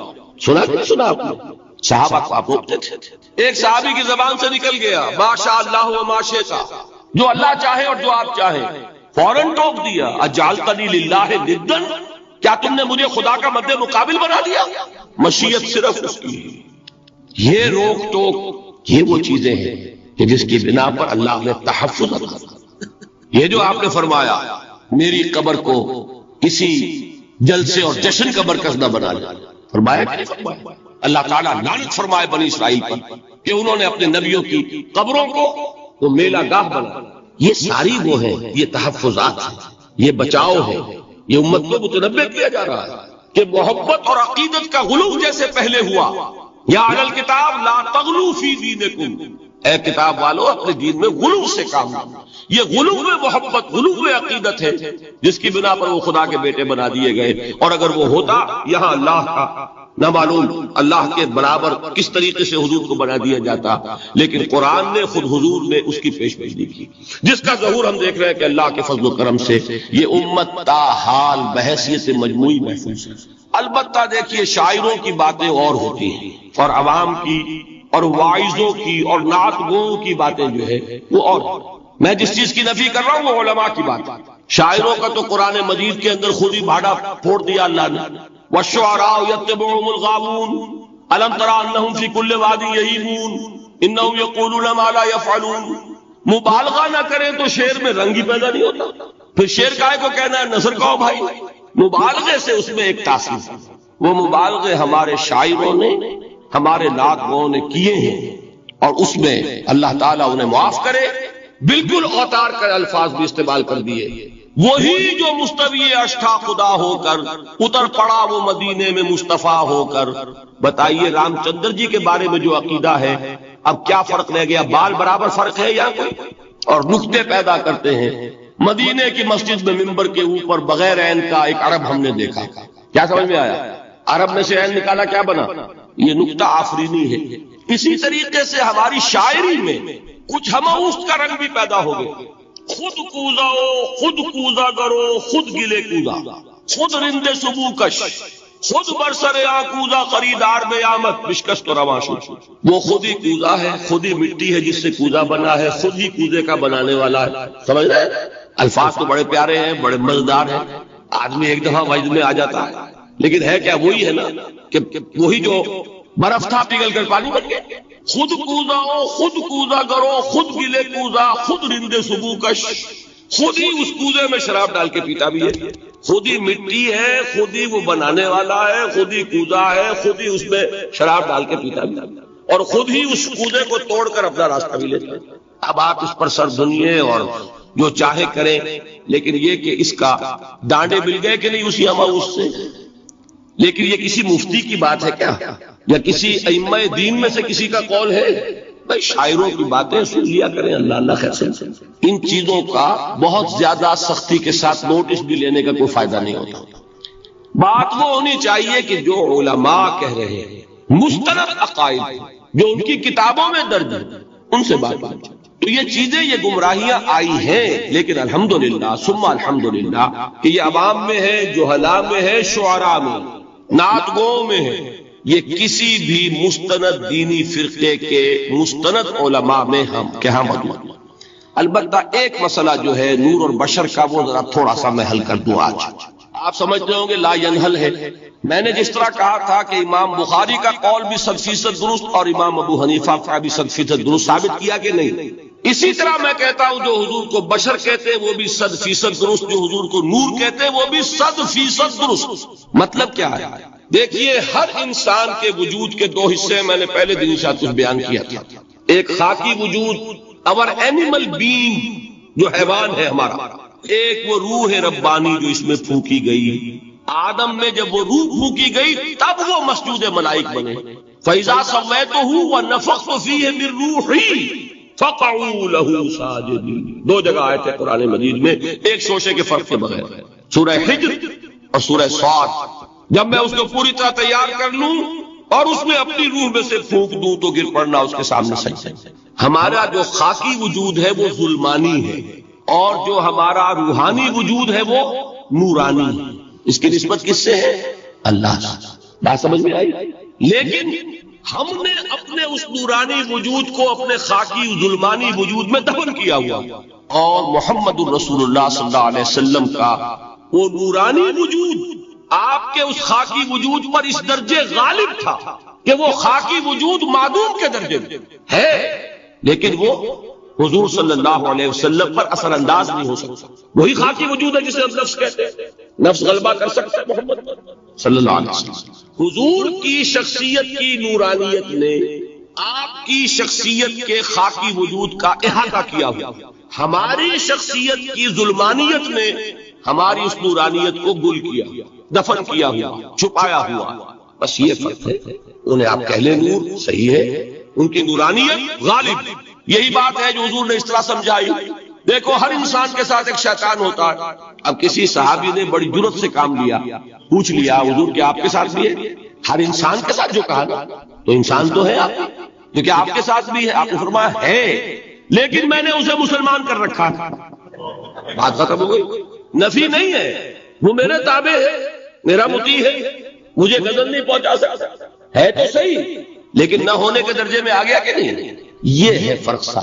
سنا کہ نہیں سنا آپ نے؟ صحابہ کو آپ روکتے تھے. ایک صحابی کی زبان سے نکل گیا ما شاء اللہ و ما شئت، جو اللہ چاہے اور جو آپ چاہیں. فوراً ٹوک دیا اجعلتنی للہ ندا، کیا تم نے مجھے خدا کا مد مقابل بنا دیا؟ مشیت صرف اس کی. یہ روک ٹوک یہ وہ چیزیں ہیں کہ جس کی بنا پر اللہ نے تحفظ رکھا. یہ جو آپ نے فرمایا میری قبر کو کسی جلسے اور جشن کا مرکز نہ بنا لیا، فرمایا کہ نہیں فرمایا؟ اللہ تعالیٰ لعنت فرمائے بنی اسرائیل پر کہ انہوں نے اپنے نبیوں کی قبروں کو وہ میلہ گاہ بنا. یہ ساری وہ ہے، یہ تحفظات ہیں، یہ بچاؤ ہے. یہ امت کو متنبہ کیا جا رہا ہے کہ محبت اور عقیدت کا غلو جیسے پہلے ہوا، یا اہل الکتاب لا تغلو فی دینکم، اے کتاب والو اپنے دین میں غلو سے کام لو. یہ غلو محبت، غلو عقیدت ہے جس کی بنا پر وہ خدا کے بیٹے بنا دیے گئے. اور اگر وہ ہوتا یہاں اللہ کا نہ معلوم اللہ کے برابر کس طریقے سے حضور کو بنا دیا جاتا. لیکن قرآن نے خود حضور نے اس کی پیش پیشی کی، جس کا ظہور ہم دیکھ رہے ہیں کہ اللہ کے فضل و کرم سے یہ امت تا حال بحیثیت مجموعی محفوظ ہے. البتہ دیکھیے شاعروں کی باتیں اور ہوتی ہیں، اور عوام کی اور واعظوں کی اور نعت گوؤں کی باتیں جو ہے وہ اور. میں جس چیز کی نفی کر رہا ہوں وہ علماء کی بات. شاعروں کا تو قرآن مجید کے اندر خود ہی بھاڑا پھوڑ دیا اللہ نے. والشعراء يتبعهم الغاوون ألم تر أنهم في كل واد يهيمون إنهم يقولون ما لا يفعلون. مبالغہ نہ کریں تو شعر میں رنگ ہی پیدا نہیں ہوتا. پھر شعر کائے کو کہنا ہے نثر کہو بھائی. مبالغے سے اس میں ایک تاثیر، وہ مبالغے ہمارے شاعروں نے ہمارے نعت گوؤں نے کیے ہیں، اور اس میں اللہ تعالیٰ انہیں معاف کرے بالکل اوتار کر الفاظ بھی استعمال کر دیے. وہی جو مستوی اشٹھا خدا ہو کر اتر پڑا وہ مدینے میں مصطفیٰ ہو کر. بتائیے رام چندر جی کے بارے میں جو عقیدہ ہے اب کیا فرق رہ گیا؟ بال برابر فرق ہے یا کوئی؟ اور نقطے پیدا کرتے ہیں. مدینے کی مسجد میں ممبر کے اوپر بغیر عین کا ایک عرب ہم نے دیکھا. کیا سمجھ میں آیا؟ عرب میں سے عین نکالا، کیا بنا؟ یہ نقطہ آفرینی ہے. اسی طریقے سے ہماری شاعری میں کچھ ہموست کا رنگ بھی پیدا ہو گیا. خود کوزاؤ، خود کوزا کرو، خود گلے کوزا، خود رند صبح کش، خود برسر کوزا خریدار بے آمد بشکست و رواں شد. وہ خود ہی کوزا ہے، خود ہی مٹی ہے جس سے کوزا بنا ہے، خود ہی کوزے کا بنانے والا ہے. سمجھ رہے ہیں؟ الفاظ تو بڑے پیارے ہیں، بڑے مزیدار ہیں. آدمی ایک دفعہ وجد میں آ جاتا ہے. لیکن ہے کیا وہی ہے نا کہ وہی جو برف تھا پگھل کر پانی بن گیا. خود کوزاؤ خود کوزا کرو، خود گلے کوزا خود رندے صبح کش، خود ہی اس کوزے میں شراب ڈال کے پیتا بھی ہے، خود ہی مٹی ہے، خود ہی وہ بنانے والا ہے، خود ہی کوزا ہے، خود ہی اس میں شراب ڈال کے پیتا بھی ہے، اور خود ہی اس کوزے کو توڑ کر اپنا راستہ بھی لیتا ہے. اب آپ اس پر سر دھنیے اور جو چاہے کریں، لیکن یہ کہ اس کا ڈانڈے مل گئے کہ نہیں اسی اماؤس سے. لیکن یہ کسی مفتی کی بات ہے کیا، یا کسی ائمہ دین میں سے کسی کا قول ہے؟ بھائی شاعروں کی باتیں سن لیا کریں، اللہ اللہ خیر سے. ان چیزوں کا بہت زیادہ سختی کے ساتھ نوٹس بھی لینے کا کوئی فائدہ نہیں ہوتا. بات وہ ہونی چاہیے کہ جو علماء کہہ رہے ہیں مستند عقائد جو ان کی کتابوں میں درج ہے ان سے بات کریں. تو یہ چیزیں، یہ گمراہیاں آئی ہیں، لیکن الحمدللہ ثم الحمدللہ کہ یہ عوام میں ہے، جہلاء میں ہے، شعراء میں، نعت گوؤں میں ہے. یہ کسی بھی مستند دینی فرقے کے مستند علماء میں ہم موجود. البتہ ایک مسئلہ جو ہے نور اور بشر کا، وہ ذرا تھوڑا سا میں حل کر دوں. آج آپ سمجھ رہے ہوں گے لا ینحل ہے. میں نے جس طرح کہا تھا کہ امام بخاری کا قول بھی 100% درست اور امام ابو حنیفہ کا بھی 100% درست ثابت کیا کہ نہیں، اسی طرح میں کہتا ہوں جو حضور کو بشر کہتے ہیں وہ بھی 100% درست، جو حضور کو نور کہتے ہیں وہ بھی 100% درست. مطلب کیا ہے؟ دیکھیے ہر انسان کے وجود کے دو حصے میں نے پہلے دن شاید کچھ بیان کیا تھا. ایک خاکی وجود، اور اینیمل بینگ جو حیوان ہے ہمارا، ایک وہ روح ربانی جو اس میں پھونکی گئی. آدم میں جب وہ روح پھونکی گئی تب وہ مسجود ملائک بنے. فَإِذَا سَوَّيْتُهُ وَنَفَخْتُ فِيهِ مِن رُوحِي فَقَعُوا لَهُ سَاجِدِينَ. دو جگہ آئے تھے قرآن مجید میں ایک شوشے کے فرق کے بغیر، سورہ حجر اور سورہ صاد. جب میں اس کو پوری طرح تیار کر لوں اور اس میں اپنی روح میں سے پھونک دوں تو گر پڑنا اس کے سامنے سجدہ. ہمارا جو خاکی وجود ہے وہ ظلمانی ہے، اور جو ہمارا روحانی وجود ہے وہ نورانی ہے. اس کی نسبت کس سے ہے؟ اللہ سے. بات سمجھ میں آئی؟ لیکن ہم نے اپنے اس نورانی وجود کو اپنے خاکی ظلمانی وجود میں دفن کیا ہوا، اور محمد الرسول اللہ صلی اللہ علیہ وسلم کا وہ نورانی وجود آپ کے اس خاکی وجود پر اس درجے غالب تھا کہ وہ خاکی وجود معدوم کے درجے میں ہے، لیکن وہ حضور صلی اللہ علیہ وسلم پر اثر انداز نہیں ہو سکتا. وہی خاکی وجود ہے جسے ہم نفس کہتے ہیں. نفس غلبہ کر سکتا ہے محمد صلی اللہ علیہ وسلم. حضور کی شخصیت کی نورانیت نے آپ کی شخصیت کے خاکی وجود کا احاطہ کیا ہوا. ہماری شخصیت کی ظلمانیت نے ہماری اس نورانیت کو گل کیا، دفن کیا ہوا، چھپایا ہوا. بس یہ فرق ہے. انہیں آپ کہہ لیں نور، صحیح ہے، ان کی نورانیت غالب. یہی بات ہے جو حضور نے اس طرح سمجھائی. دیکھو ہر انسان کے ساتھ ایک شیطان ہوتا ہے. اب کسی صحابی نے بڑی جرت سے کام لیا، پوچھ لیا حضور کہ آپ کے ساتھ بھی ہے؟ ہر انسان کے ساتھ جو کہا نا، تو انسان تو ہے آپ، تو کیا آپ کے ساتھ بھی ہے؟ آپ نے فرمایا ہے، لیکن میں نے اسے مسلمان کر رکھا. بات ختم ہو گئی. نفی نہیں ہے، وہ میرے تابع ہے، میرا مطیع ہے، مجھے غضب نہیں پہنچا سکتا. ہے تو صحیح، لیکن نہ ہونے کے درجے میں آ گیا کہ نہیں. یہ ہے فرق سا.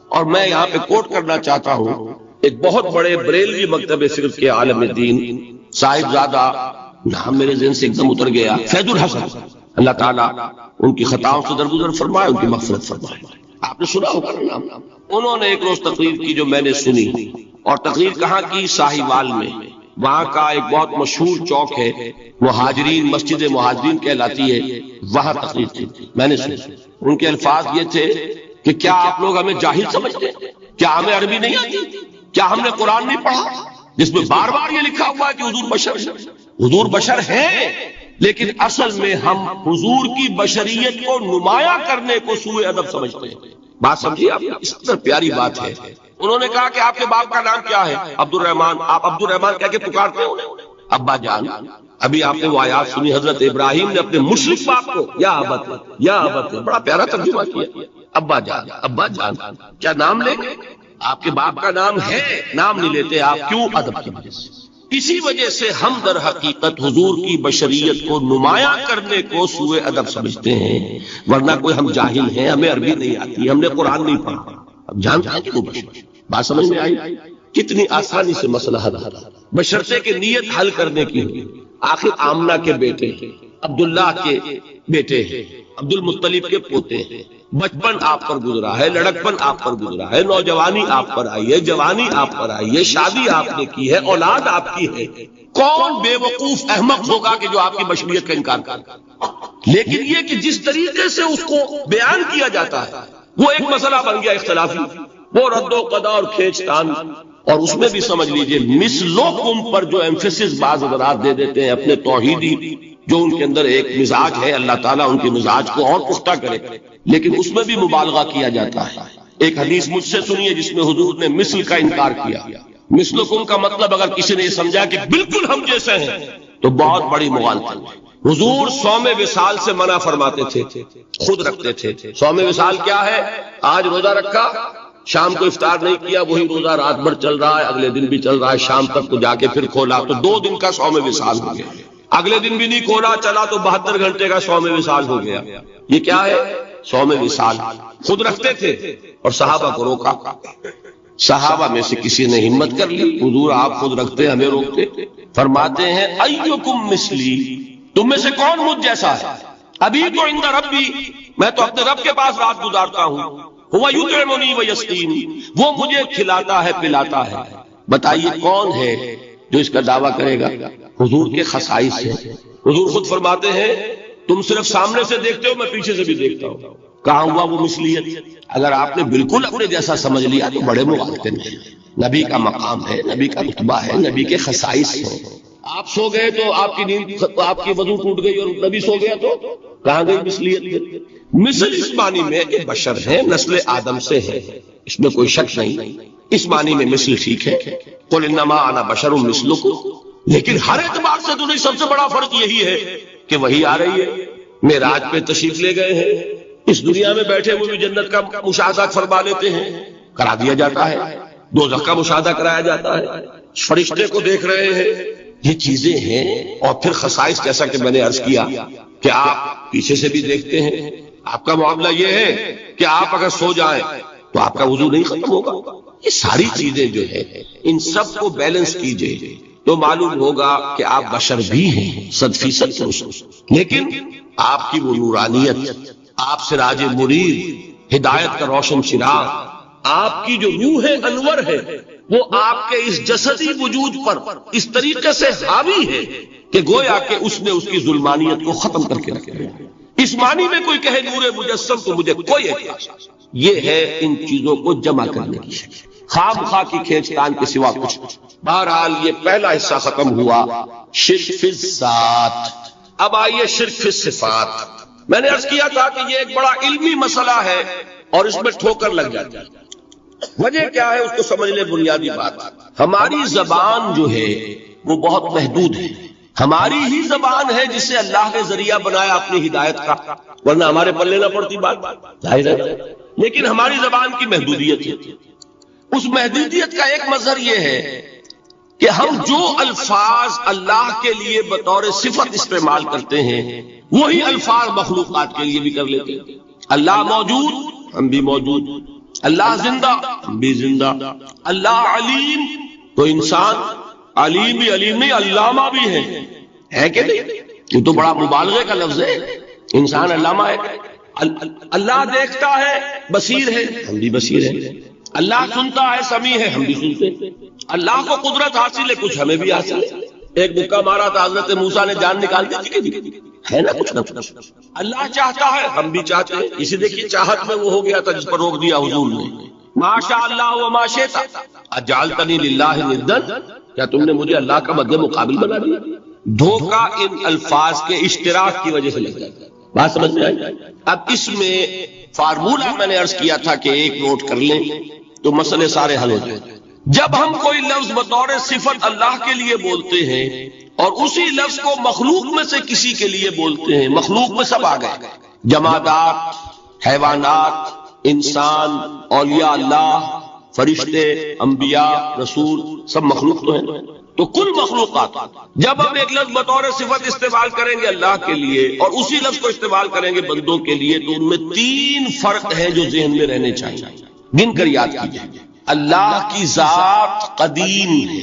اور میں یہاں پہ کوٹ کرنا چاہتا ہوں ایک بہت بڑے بریلوی مکتب فکر کے عالم دین صاحبزادہ، نام میرے ذہن سے ایک دم اتر گیا، فیض الحسن. اللہ تعالیٰ ان کی خطاؤں سے درگزر فرمائے، ان کی مغفرت فرمائے. آپ نے سنا ہوگا نام. انہوں نے ایک روز تقریر کی جو میں نے سنی، اور تقریر کہاں کی؟ ساہیوال میں. وہاں کا ایک بہت مشہور چوک ہے مہاجرین، مسجد مہاجرین کہلاتی ہے، وہاں تقریر کی. میں نے سنی. ان کے الفاظ یہ تھے کہ کیا آپ لوگ ہمیں جاہل سمجھتے ہیں؟ کیا ہمیں عربی نہیں آتی؟ کیا ہم نے قرآن نہیں پڑھا جس میں بار بار یہ لکھا ہوا ہے کہ حضور بشر ہے؟ حضور بشر ہیں، لیکن اصل میں ہم حضور کی بشریت کو نمایاں کرنے کو سوء ادب سمجھتے ہیں. بات سمجھیے آپ، اس قدر پیاری بات ہے. انہوں نے کہا کہ آپ کے باپ کا نام کیا ہے؟ عبد الرحمان. آپ عبد الرحمان کہہ کے پکارتے ہیں ابا جان. ابھی آپ نے وہ آیات سنی، حضرت ابراہیم نے اپنے مشرک باپ کو یا ابت، یا ابت، بڑا پیارا ترجمہ کیا، ابا جان، ابا جان. کیا نام لیں گے؟ آپ کے باپ کا نام ہے، نام نہیں لیتے آپ. کیوں؟ ادب کی وجہ سے. اسی وجہ سے ہم در حقیقت حضور کی بشریت کو نمایاں کرنے کو سوء ادب سمجھتے ہیں، ورنہ کوئی ہم جاہل ہیں، ہمیں عربی نہیں آتی، ہم نے قرآن نہیں پڑھا. اب جانتے ہیں کہ وہ بشر. بات سمجھ میں آئی؟ کتنی آسانی سے مسئلہ حل، بشرطے کہ نیت حل کرنے کی ہوئی. آخر آمنہ کے بیٹے ہیں، عبداللہ کے بیٹے ہیں، عبد المطلب کے پوتے ہیں، بچپن آپ پر گزرا ہے، لڑکپن آپ پر گزرا ہے، نوجوانی آپ پر آئی ہے، جوانی آپ پر آئی ہے، شادی آپ نے کی ہے، اولاد آپ کی ہے، کون بے وقوف احمق ہوگا کہ جو آپ کی بشریت کا انکار کرے؟ لیکن یہ کہ جس طریقے سے اس کو بیان کیا جاتا ہے وہ ایک مسئلہ بن گیا اختلافی، وہ رد و قضا اور کھینچ تان، اور اس میں بھی سمجھ لیجئے مثلکم پر جو ایمفیسس بعض حضرات دے دیتے ہیں اپنے توحیدی جو ان کے اندر ایک مزاج ہے، اللہ تعالیٰ ان کے مزاج کو اور پختہ کرے، لیکن اس میں بھی مبالغہ کیا جاتا ہے۔ ایک حدیث مجھ سے سنیے جس میں حضور نے مثل کا انکار کیا۔ مثلکم کا مطلب اگر کسی نے یہ سمجھا کہ بالکل ہم جیسے ہیں تو بہت بڑی مغالطہ ہے۔ حضور صوم وصال سے منع فرماتے تھے، خود رکھتے تھے۔ صوم وصال کیا ہے؟ آج روزہ رکھا، شام کو افطار نہیں کیا، وہی روزہ رات بھر چل رہا ہے، اگلے دن بھی چل رہا ہے، شام تک کو جا کے پھر کھولا تو 2 دن کا صوم وصال ہو گیا۔ اگلے دن بھی نہیں کھولا، چلا تو 72 گھنٹے کا صوم وصال ہو گیا۔ یہ کیا ہے؟ صوم وصال۔ خود رکھتے تھے اور صحابہ کو روکا۔ صحابہ میں سے کسی نے ہمت کر لی، حضور آپ خود رکھتے ہمیں روکتے، فرماتے ہیں ایکم مثلی، تم میں سے کون مجھ جیسا ہے؟ ابھی تو عند ربی، میں تو اپنے رب کے پاس رات گزارتا ہوں، ہوا یطعمنی ویسقینی، وہ مجھے کھلاتا ہے پلاتا ہے۔ بتائیے کون ہے جو اس کا دعویٰ کرے گا؟ حضور کے خصائص ہیں۔ حضور خود فرماتے ہیں تم صرف سامنے سے دیکھتے ہو، میں پیچھے سے بھی دیکھتا ہوں۔ کہاں ہوا وہ مثلیت؟ اگر آپ نے بالکل اپنے جیسا سمجھ لیا تو بڑے مغالطے میں۔ نبی کا مقام ہے، نبی کا رتبہ ہے، نبی کے خصائص ہیں۔ آپ سو گئے تو آپ کی نیند، آپ کی وضو ٹوٹ گئی اور نبی سو گیا تو کہاں گئی مثلیت؟ مثل اس معنی میں کہ بشر ہیں، نسل آدم سے ہے، اس میں کوئی شک نہیں، اس معنی میں مثل ٹھیک ہے۔ قل انما انا بشر مثلکم، لیکن ہر اعتبار سے تو نہیں، سب سے بڑا فرق یہی ہے کہ وہی آ رہی ہے، معراج پہ تشریف لے گئے ہیں، اس دنیا میں بیٹھے ہوئے بھی جنت کا مشاہدہ فرما لیتے ہیں، کرا دیا جاتا ہے، دوزخ کا مشاہدہ کرایا جاتا ہے، فرشتے کو دیکھ رہے ہیں، یہ چیزیں ہیں۔ اور پھر خصائص جیسا کہ میں نے عرض کیا کہ آپ پیچھے سے بھی دیکھتے ہیں، آپ کا معاملہ یہ ہے کہ آپ اگر سو جائیں تو آپ کا وضو نہیں ختم ہوگا۔ یہ ساری چیزیں جو ہے ان سب کو بیلنس کیجئے تو معلوم ہوگا کہ آپ بشر بھی ہیں 100% درست، لیکن آپ کی وہ نورانیت، آپ سراج منیر، ہدایت کا روشن چراغ، آپ کی جو روح انور ہے وہ آپ کے اس جسدی وجود پر اس طریقے سے حاوی ہے کہ گویا کہ اس نے اس کی ظلمانیت کو ختم کر کے رکھا ہے۔ اس معنی میں کوئی کہے نور مجسم تو مجھے کوئی اعتراض نہیں۔ یہ ہے ان چیزوں کو جمع کرنے کی شکل، خام خواہ کی کھینچ تان کے سوا کچھ نہیں۔ بہرحال یہ پہلا حصہ ختم ہوا، شرک فی الذات۔ اب آئیے شرک فی الصفات۔ میں نے عرض کیا تھا کہ یہ ایک بڑا علمی مسئلہ ہے اور اس میں ٹھوکر لگ جاتی ہے۔ وجہ کیا ہے اس کو سمجھ لیں۔ بنیادی بات، ہماری زبان جو ہے وہ بہت محدود ہے، ہماری ہی زبان ہے جسے اللہ نے ذریعہ بنایا اپنی ہدایت کا، ورنہ ہمارے پلے نہ پڑتی بات، ظاہر ہے۔ لیکن ہماری زبان کی محدودیت ہے، اس محدودیت کا ایک مظہر یہ ہے کہ ہم جو الفاظ اللہ کے لیے بطور صفت استعمال کرتے ہیں وہی الفاظ مخلوقات کے لیے بھی کر لیتے ہیں۔ اللہ موجود، ہم بھی موجود، اللہ زندہ، ہم بھی زندہ، اللہ علیم، تو انسان علیم بھی علیم نہیں، علامہ بھی ہے کہ نہیں؟ یہ تو بڑا مبالغے کا لفظ ہے، انسان علامہ ہے۔ اللہ دیکھتا ہے، بصیر ہے، ہم بھی بصیر ہیں۔ اللہ سنتا ہے، سمیع ہے، ہم بھی سنتے ہیں۔ اللہ کو قدرت حاصل ہے، کچھ ہمیں بھی حاصل ہے۔ ایک مکہ مارا تھا حضرت موسیٰ نے، جان نکال دی تھی، ہے نا کچھ نہ کچھ۔ اللہ چاہتا ہے، ہم بھی چاہتے ہیں، اسی دیکھیے چاہت میں وہ ہو گیا تھا جس پر روک دیا حضور نے، ما شاء اللہ وما شئت اجعلتنی للہ ندا، کیا تم نے مجھے اللہ کا مد مقابل بنا دیا؟ دھوکہ ان الفاظ کے اشتراک کی وجہ سے لگ جاتا ہے۔ بات سمجھ میں آئی؟ اب اس میں فارمولہ میں نے عرض کیا تھا کہ ایک نوٹ کر لیں تو مسئلے سارے حل ہو جائیں۔ جب ہم کوئی لفظ بطور صفت اللہ کے لیے بولتے ہیں اور اسی لفظ کو مخلوق میں سے کسی کے لیے بولتے ہیں، مخلوق میں سب آ گئے، جمادات، حیوانات، انسان، اولیاء اللہ، فرشتے، انبیاء، رسول، سب مخلوق تو ہیں، تو کل مخلوقات۔ جب ہم ایک لفظ بطور صفت استعمال کریں گے اللہ کے لیے اور اسی لفظ کو استعمال کریں گے بندوں کے لیے تو ان میں 3 فرق ہیں جو ذہن میں رہنے چاہیے، گن کر یاد کیجیے۔ اللہ کی ذات قدیم ہے،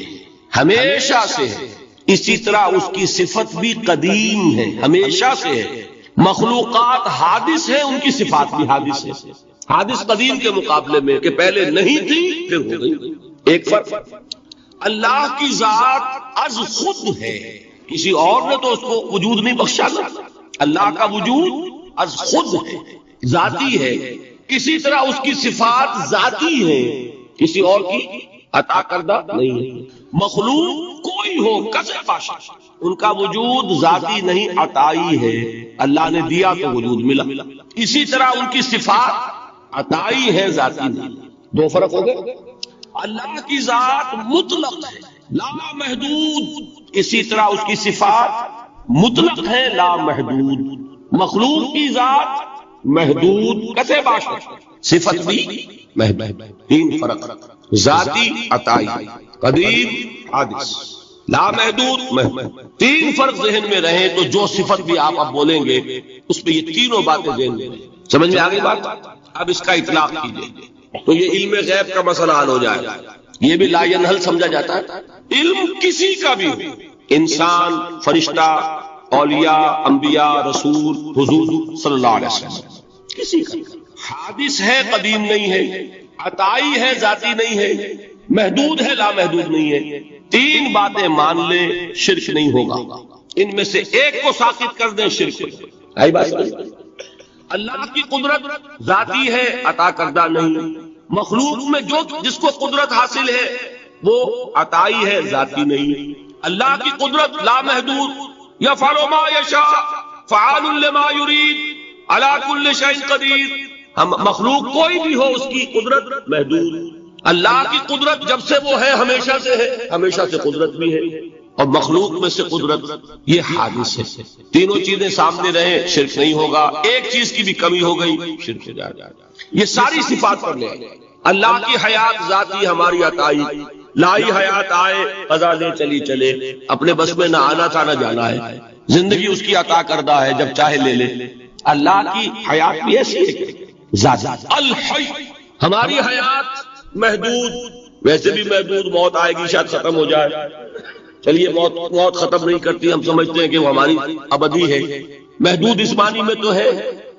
ہمیشہ سے ہے، اسی طرح اس کی صفت بھی قدیم ہے، ہمیشہ سے ہے۔ مخلوقات حادث ہیں، ان کی صفات بھی حادث ہے۔ حادث قدیم کے مقابلے میں کہ پہلے نہیں تھی پھر ہو گئی، ایک فرق۔ اللہ کی ذات از خود ہے، کسی اور نے تو اس کو وجود نہیں بخشا نا۔ اللہ کا وجود از خود ہے، ذاتی ہے۔ اسی طرح اس کی صفات ذاتی ہیں، کسی اور کی عطا کردہ نہیں ہے۔ مخلوق کوئی ہو کسے باشا، ان کا وجود ذاتی نہیں عطائی ہے، اللہ نے دیا تو وجود ملا۔ اسی طرح ان کی صفات عطائی ہے، ذاتی نہیں۔ دو فرق ہو گئے۔ اللہ کی ذات مطلق ہے، لا محدود، اسی طرح اس کی صفات مطلق ہے، لا محدود۔ مخلوق کی ذات محدود کسے باشا، صفت بھی محدود۔ تین فرق، ذاتی عطائی، قدیم حادث، لا محدود محدود۔ تین فرق ذہن میں رہیں تو جو صفت بھی آپ اب بولیں گے اس پہ یہ تینوں باتیں ذہن میں رہیں۔ سمجھ میں آگئی بات؟ اب اس کا اطلاق کیجیے تو یہ علم غیب کا مسئلہ حل ہو جائے۔ یہ بھی لا ینحل سمجھا جاتا ہے۔ علم کسی کا بھی ہو، انسان، فرشتہ، اولیاء، انبیاء، رسول، حضور صلی اللہ علیہ وسلم، کسی کا حادث ہے، قدیم نہیں ہے، عطائی ہے، ذاتی نہیں ہے، محدود ہے، لا محدود نہیں ہے۔ تین باتیں مان لیں، شرک نہیں ہوگا۔ ان میں سے ایک کو ساقط کر دیں، شرک ہو جائے۔ آئی بات سمجھ؟ اللہ کی قدرت ذاتی ہے، عطا کردہ نہیں۔ مخلوق میں جو جس کو قدرت حاصل ہے وہ عطائی ہے، ذاتی نہیں۔ اللہ کی قدرت لا محدود، یفعل ما یشاء فعال لما یرید علی کل شیء قدیر۔ ہم مخلوق کوئی بھی ہو اس کی قدرت محدود، اللہ کی قدرت جب سے وہ ہے ہمیشہ سے ہے، ہمیشہ سے قدرت بھی ہے، اور مخلوق میں سے قدرت یہ حادث ہے۔ تینوں چیزیں سامنے رہیں، شرک نہیں ہوگا۔ ایک چیز کی بھی کمی ہو گئی، شرک ہو جائے گا۔ یہ ساری صفات پر لے اللہ کی حیات ذاتی، ہماری عطائی، لائی حیات آئے، قضا لے چلی چلے، اپنے بس میں نہ آنا تھا نہ جانا ہے، زندگی اس کی عطا کردہ ہے، جب چاہے لے لے۔ اللہ کی حیات بھی ایسی ہے کہ ذات الحی، ہماری حیات محدود، ویسے بھی محدود، موت آئے گی شاید ختم ہو جائے، چلیے موت ختم نہیں کرتی، ہم سمجھتے ہیں کہ وہ ہماری ابدی ہے۔ محدود اس معنی میں تو ہے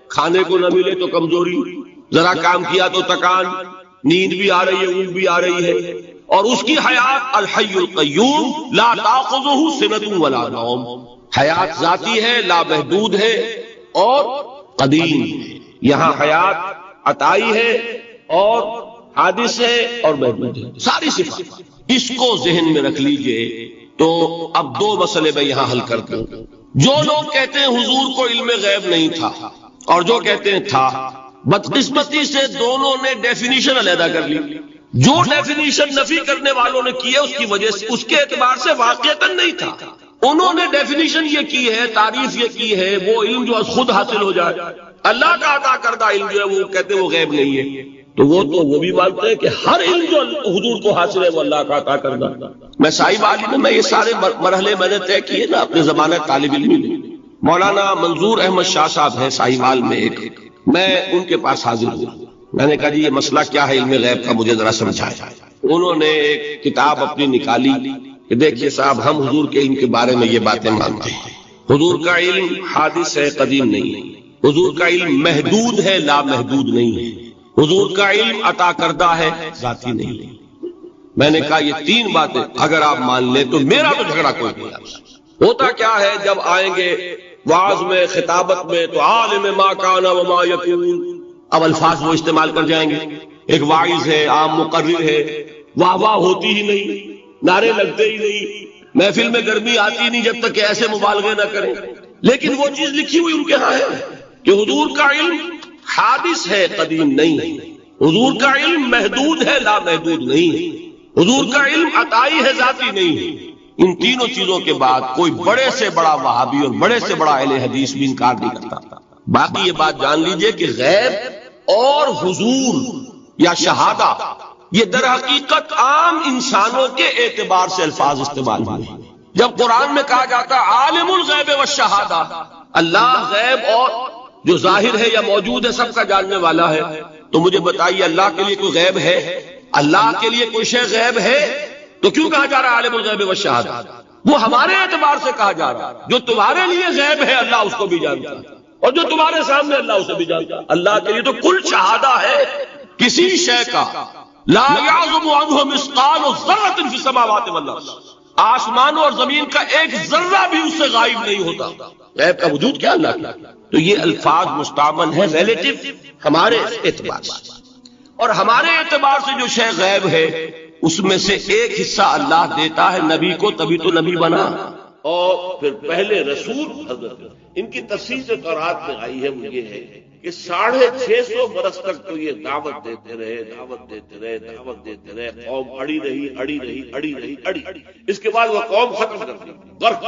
کھانے کو نہ ملے تو کمزوری، ذرا کام کیا تو تکان، نیند بھی آ رہی ہے، اونگ بھی آ رہی ہے۔ اور اس کی حیات الحی القیوم لا تاخذہ سنۃ ولا نوم، حیات ذاتی ہے، لا محدود ہے اور قدیم ہے۔ یہاں حیات عطائی ہے اور حادث ہے اور محدود ہے، ساری صفات۔ اس کو ذہن میں رکھ لیجئے۔ تو اب دو مسئلے میں یہاں حل کرتا ہوں۔ جو لوگ کہتے ہیں حضور کو علم غیب نہیں تھا اور جو کہتے ہیں تھا، بدقسمتی سے دونوں نے ڈیفینیشن علیحدہ کر لی۔ جو ڈیفینیشن نفی کرنے والوں نے کی ہے اس کی وجہ سے، اس کے اعتبار سے واقعتاً نہیں تھا۔ انہوں نے ڈیفینیشن یہ کی ہے، تعریف یہ کی ہے، وہ علم جو خود حاصل ہو جائے، اللہ کا عطا کردہ علم جو ہے وہ کہتے ہیں وہ غیب نہیں ہے۔ تو وہ بھی مانتے ہیں کہ ہر علم جو حضور کو حاصل ہے وہ اللہ کا عطا کردہ۔ میں صاحب عالم میں یہ سارے مرحلے میں نے طے کیے نا اپنے زمانہ طالب علم میں۔ مولانا منظور احمد شاہ صاحب ہیں ساہیوال میں ایک، میں ان کے پاس حاضر ہوں۔ میں نے کہا جی یہ مسئلہ کیا ہے علم غیب کا، مجھے ذرا سمجھائیں۔ انہوں نے ایک کتاب اپنی نکالی کہ دیکھیے صاحب، ہم حضور کے علم کے بارے میں یہ باتیں مانتے ہیں۔ حضور کا علم حادث ہے، قدیم نہیں ہے۔ حضور کا علم محدود ہے، لا محدود نہیں ہے۔ حضور کا علم عطا کردہ ہے، ذاتی نہیں ہے۔ میں نے کہا یہ تین باتیں اگر آپ مان لیں تو میرا تو جھگڑا کوئی نہیں آپ سے۔ ہوتا کیا ہے جب آئیں گے وعظ میں، خطابت میں، تو عالم ما کان وما یکون، اب الفاظ وہ استعمال کر جائیں گے۔ ایک واعظ ہے، عام مقرر ہے، واہ واہ ہوتی ہی نہیں، نعرے لگتے ہی نہیں، محفل میں گرمی آتی نہیں جب تک کہ ایسے مبالغے نہ کریں۔ لیکن وہ چیز لکھی ہوئی ان کے ہاں ہے کہ حضور کا علم حادث ہے، قدیم نہیں ہے۔ حضور کا علم محدود ہے، لا محدود نہیں ہے۔ حضور کا علم عطائی ہے، ذاتی نہیں ہے۔ ان تینوں چیزوں کے بعد کوئی بڑے سے بڑا وہابی اور بڑے سے بڑا اہل حدیث بھی انکار نہیں کرتا۔ باقی یہ بات جان لیجئے کہ غیب اور حضور یا شہادہ یہ در حقیقت عام انسانوں کے اعتبار سے الفاظ استعمال ہوئے۔ جب قرآن میں کہا جاتا عالم الغیب والشہادہ، اللہ غیب اور جو ظاہر ہے یا موجود ہے سب کا جاننے والا ہے، تو مجھے بتائیے اللہ کے لیے کوئی غیب ہے؟ اللہ کے لیے کوئی شے غیب ہے تو کیوں کہا جا رہا ہے عالم الغیب والشہادہ؟ وہ ہمارے اعتبار سے کہا جا رہا ہے، جو تمہارے لیے غیب ہے اللہ اس کو بھی جانتا ہے، اور جو تمہارے سامنے اللہ اسے بھی جانتا ہے۔ اللہ کے لیے تو کل شہادہ ہے، کسی شے کا لا یعزب عنہ مثقال ذرۃ فی السماوات والارض، آسمانوں اور زمین کا ایک ذرہ بھی اس سے غائب نہیں ہوتا۔ غیب کا وجود کیا اللہ کا؟ تو یہ الفاظ مستعمل ہے ریلیٹو ہمارے اعتبار سے، اور ہمارے اعتبار سے جو شے غیب ہے اس میں سے ایک حصہ اللہ دیتا ہے نبی کو، تبھی تو نبی بنا، اور پھر پہلے رسول حضرت ان کی تفسیر جو تورات میں آئی ہے وہ یہ ہے کہ 650 برس تک تو یہ دعوت دیتے رہے، دعوت دیتے رہے، دعوت دیتے رہے، قوم اڑی رہی اڑی رہی اڑی رہی اڑی، اس کے بعد وہ قوم ختم کر دی غرق۔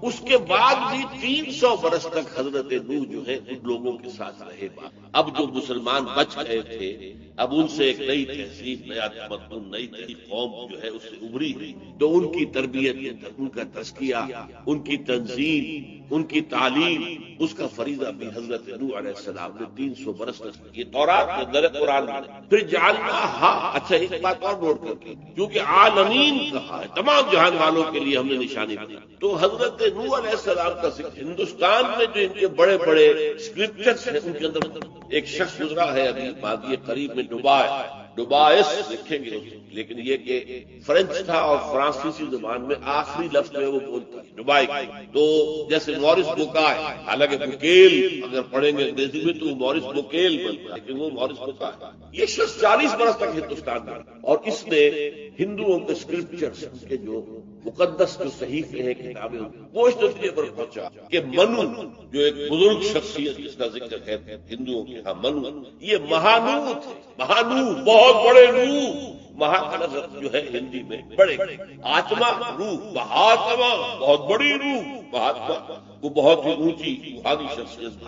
اس کے بعد بھی 300 برس تک حضرت نوح جو ہے ان لوگوں کے ساتھ رہے۔ اب جو مسلمان بچ گئے تھے، اب ان سے ایک نئی تہذیب، نیا تمدن، نئی قوم جو ہے اس سے ابھری ہے، تو ان کی تربیت، ان کا تزکیہ، ان کی تنظیم، ان کی تعلیم، اس کا فریضہ بھی حضرت نوح علیہ السلام نے 300 برس تک، یہ تورات کے اندر قرآن میں۔ پھر جعلناہا، اچھا ایک بات اور نوٹ کر کے، کیونکہ عالمین کہا ہے، تمام جہان والوں کے لیے ہم نے نشانی دی، تو حضرت نوح علیہ السلام کا ذکر ہندوستان میں جو ان کے بڑے بڑے اسکرپچرز ہیں ان کے اندر ایک شخص گزرا ہے ابھی ماضی قریب میں، ڈوبائس لکھیں گے، لیکن یہ کہ فرینچ تھا اور فرانسیسی زبان میں آخری لفظ جو ہے وہ بولتا ہے ڈوبائی، تو جیسے مورس بوکائے، حالانکہ بوکیل اگر پڑھیں گے انگریزی میں تو وہ مورس بوکیل بنتا ہے، لیکن وہ مورس بوکائے۔ یہ شخص 40 برس تک ہندوستان میں، اور اس نے ہندوؤں کے اسکرپچرز کے جو مقدس جو صحیفے ہیں، کتابیں، وہ اس نتیجے پر پہنچا کہ منو جو ایک بزرگ شخصیت جس کا ذکر ہے ہندوؤں کے ہاں، منو یہ مہانو تھے، مہانو بہت بڑے نو، مہا کا لفظ جو ہے ہندی میں بڑے، آتما روح، مہاتما بہت بڑی روح، مہاتما وہ بہت ہی اونچی روحانی شخصیت،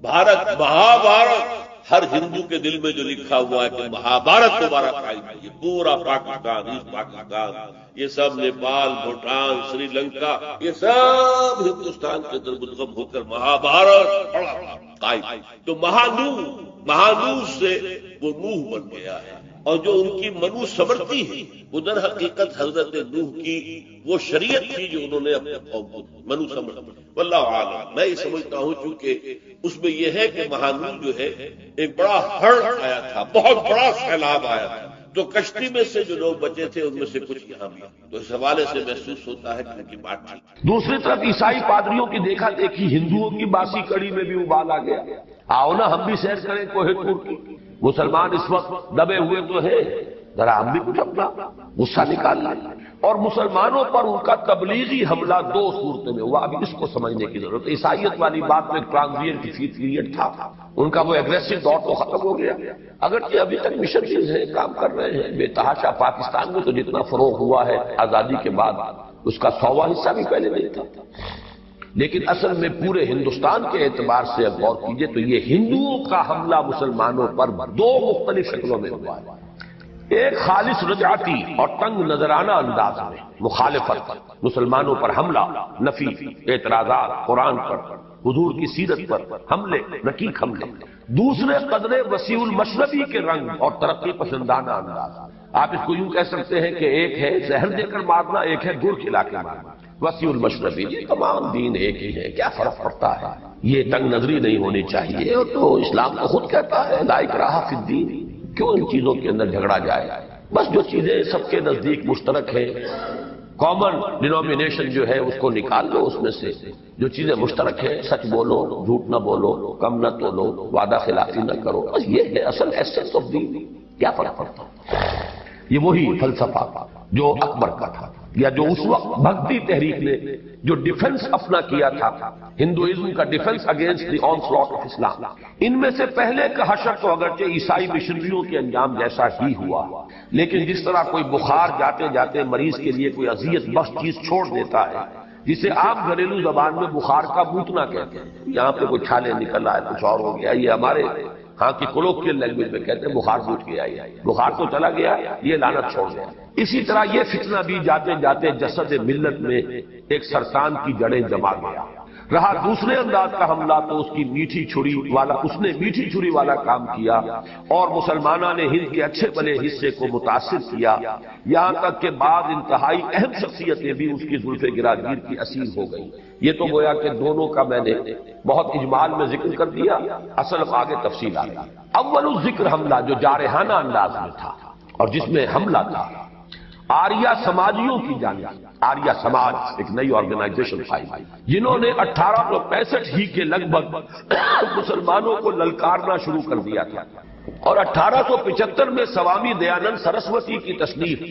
بھارت، مہابھارت، ہر ہندو کے دل میں جو لکھا ہوا ہے کہ مہابھارت مبارک آئی، یہ پورا پاکستان، ایسٹ پاکستان، یہ سب نیپال، بھوٹان، سری لنکا، یہ سب ہندوستان کے اندر مدغم ہو کر مہابھارت قائم۔ تو مہانو سے وہ نوح بن گیا ہے، اور جو ان کی منو سمرتی ہے وہ در حقیقت حضرت نوح کی وہ شریعت تھی جو انہوں نے اپنے قوم کو منو سمرتی۔ واللہ اعلم، میں یہ سمجھتا ہوں چونکہ اس میں یہ ہے کہ مہانو جو ہے ایک بڑا ہڑ آیا تھا، بہت بڑا سیلاب آیا تھا، تو کشتی میں سے جو لوگ بچے تھے ان میں سے کچھ یہاں بھی، تو اس حوالے سے محسوس ہوتا ہے کہ ان کی بات ٹھیک۔
دوسری طرف عیسائی پادریوں کی دیکھا دیکھی ہندوؤں کی باسی کڑی میں بھی ابال آ گیا۔ آؤ نا ہم بھی سیر کریں کوہ طور کی، مسلمان اس وقت دبے ہوئے تو ہیں، ذرا ہم بھی کچھ اپنا غصہ نکال لیں۔ اور مسلمانوں پر ان کا تبلیغی حملہ 2 صورتوں میں ہوا، ابھی اس کو سمجھنے کی ضرورت ہے۔ عیسائیت والی بات میں ٹرانزینٹ پیریڈ تھا، ان کا وہ ایگریسو دور تو ختم ہو گیا، اگرچہ ابھی تک مشنریز ہیں، کام کر رہے ہیں بے تحاشا۔ پاکستان میں تو جتنا فروغ ہوا ہے آزادی کے بعد اس کا 100واں حصہ بھی پہلے نہیں تھا، لیکن اصل میں پورے ہندوستان کے اعتبار سے اب غور کیجئے تو یہ ہندوؤں کا حملہ مسلمانوں پر 2 مختلف شکلوں میں ہوا ہے۔ ایک خالص رجعتی اور تنگ نظرانہ انداز میں مخالفت، مسلمانوں پر حملہ، نفی، اعتراضات، قرآن پر، حضور کی سیرت پر حملے، رقیق حملے۔ دوسرے قدر وسیع المشربی کے رنگ اور ترقی پسندانہ انداز۔ آپ اس کو یوں کہہ سکتے ہیں کہ ایک ہے زہر دے کر مارنا، ایک ہے گڑ کھلا کے مارنا۔ وسیع المشربی، یہ تمام دین ایک ہی ہے، کیا فرق پڑتا ہے؟ یہ تنگ نظری نہیں ہونی چاہیے، اور تو اسلام تو خود کہتا ہے لا اکراہ فی الدین، کیوں ان چیزوں کے اندر جھگڑا جائے؟ بس جو چیزیں سب کے نزدیک مشترک ہیں، کامن ڈینومینیشن جو ہے اس کو نکال لو، اس میں سے جو چیزیں مشترک ہیں، سچ بولو، جھوٹ نہ بولو، کم نہ تولو، وعدہ خلافی نہ کرو، بس یہ ہے اصل ایسنس آف دین۔ کیا فرق پڑتا؟ یہ وہی فلسفہ جو اکبر کا تھا، یا جو اس وقت بھکتی تحریک نے جو ڈیفنس اپنا کیا تھا، ہندوازم کا defence against the onslaught of Islam. ان میں سے پہلے کا حشر تو اگرچہ عیسائی مشنریوں کے انجام جیسا ہی ہوا، لیکن جس طرح کوئی بخار جاتے جاتے مریض کے لیے کوئی اذیت بخش چیز چھوڑ دیتا ہے، جسے عام گھریلو زبان میں بخار کا بوتنا کہتے ہیں، یہاں پہ کوئی چھالے نکل آئے، کچھ اور ہو گیا، یہ ہمارے ہاں کی کولوکیل لینگویج میں کہتے ہیں بخار بوٹ گیا، بخار تو چلا گیا، یہ لعنت چھوڑ گیا۔ اسی طرح یہ فتنہ بھی جاتے جاتے جسد ملت میں ایک سرطان کی جڑیں جما گیا۔ رہا دوسرے انداز کا حملہ تو اس نے میٹھی چھری والا کام کیا اور مسلمانوں نے ہند کے اچھے بھلے حصے کو متاثر کیا، یہاں تک کہ بعض انتہائی اہم شخصیتیں بھی اس کی زلف گراگیر کی اسیر ہو گئی۔ یہ تو گویا کہ دونوں کا میں نے بہت اجمال میں ذکر کر دیا، اصل آگے تفصیل آ گئی۔ اول الذکر حملہ جو جارحانہ انداز میں تھا اور جس میں حملہ تھا آریہ سماجیوں کی جانب۔ آریہ سماج ایک نئی آرگنائزیشن آئی جنہوں نے 1865 ہی کے لگ بھگ مسلمانوں کو للکارنا شروع کر دیا تھا، اور 1875 میں سوامی دیانند سرسوتی کی تصنیف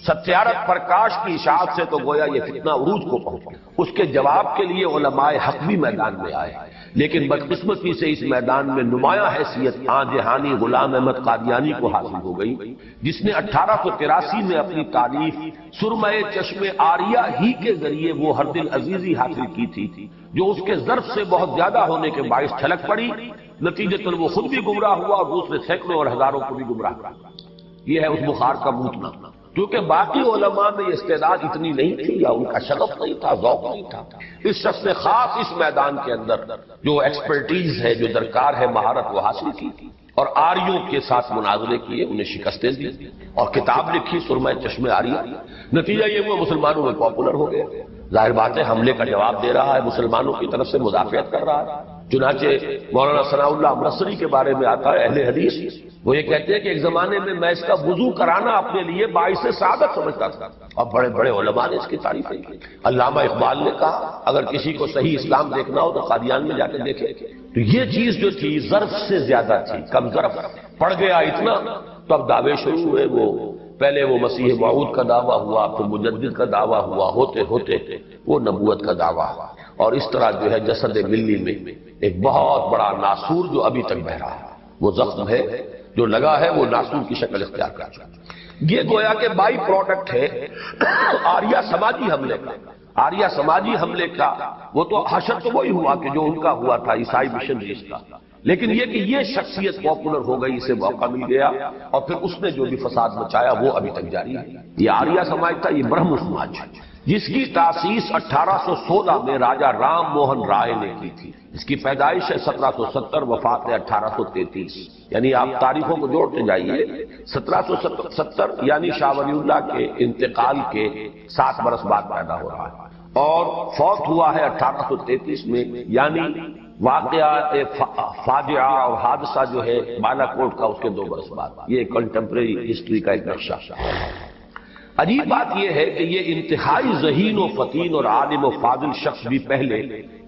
ستیارتھ پرکاش کی اشاعت سے تو گویا یہ فتنہ عروج کو پہنچا۔ اس کے جواب کے لیے علماء حق بھی میدان میں آئے، لیکن بدقسمتی سے اس میدان میں نمایاں حیثیت جہانی غلام احمد قادیانی کو حاصل ہو گئی، جس نے 1883 میں اپنی تالیف سرمہ چشم آریہ ہی کے ذریعے وہ ہر دل عزیزی حاصل کی تھی جو اس کے ظرف سے بہت زیادہ ہونے کے باعث چھلک پڑی۔ نتیجتاً وہ خود بھی گمراہ ہوا اور دوسرے سینکڑوں اور ہزاروں کو بھی گمراہ کیا۔ یہ ہے اس بخار کا موتنا، کیونکہ باقی علماء میں یہ استعداد اتنی نہیں تھی یا ان کا شغف نہیں تھا، ذوق نہیں تھا۔ اس شخص نے خاص اس میدان کے اندر جو ایکسپرٹیز ہے، جو درکار ہے، مہارت وہ حاصل کی اور آریوں کے ساتھ مناظرے کیے، انہیں شکستیں دی اور کتاب لکھی سرمہ چشم آریہ۔ نتیجہ یہ وہ مسلمانوں میں پاپولر ہو گیا۔ ظاہر بات ہے حملے کا جواب دے رہا ہے، مسلمانوں کی طرف سے مدافعت کر رہا ہے۔ چنانچہ مولانا ثناء اللہ امرتسری کے بارے میں آتا ہے، اہل حدیث، وہ یہ کہتے ہیں کہ ایک زمانے میں میں اس کا وضو کرانا اپنے لیے باعث سعادت سمجھتا تھا، اور بڑے بڑے علماء نے اس کی تعریفیں کی۔ علامہ اقبال نے کہا اگر کسی کو صحیح اسلام دیکھنا ہو تو قادیان میں جا کے دیکھے۔ تو یہ چیز جو تھی ظرف سے زیادہ تھی، کم ظرف پڑ گیا اتنا، تو اب دعوے شروع ہوئے۔ وہ پہلے وہ مسیح موعود کا دعویٰ ہوا، پھر مجدد کا دعویٰ ہوا، ہوتے ہوتے وہ نبوت کا دعویٰ ہوا، اور اس طرح جو ہے جسد ملی میں ایک بہت بڑا ناسور جو ابھی تک بہ رہا ہے، وہ زخم ہے جو لگا ہے، وہ ناسور کی شکل اختیار کر چکا۔ یہ گویا کہ بائی پروڈکٹ ہے آریہ سماجی حملے کا۔ آریہ سماجی حملے کا وہ تو حشر تو وہی ہوا کہ جو ان کا ہوا تھا، عیسائی مشنریز کا، لیکن یہ کہ یہ شخصیت پاپولر ہو گئی، اسے موقع مل گیا، اور پھر اس نے جو بھی فساد مچایا وہ ابھی تک جاری ہے۔ یہ آریہ سماج تھا، یہ برہم سماج جس کی تاسیس 1816 میں راجا رام موہن رائے نے کی تھی۔ اس کی پیدائش ہے 1770، وفات ہے 1833، یعنی آپ تاریخوں کو جوڑتے جائیے۔ 1770 یعنی شاہ ولی اللہ کے انتقال کے 7 برس بعد پیدا ہو رہا ہے، اور فوت ہوا ہے 1833 میں، یعنی واقعہ فاجعہ اور حادثہ جو ہے بالا کوٹ کا اس کے 2 برس بعد۔ یہ کنٹمپریری ہسٹری کا ایک نقشہ۔ عجیب بات یہ ہے کہ یہ انتہائی ذہین و فطین اور عالم و فاضل شخص بھی پہلے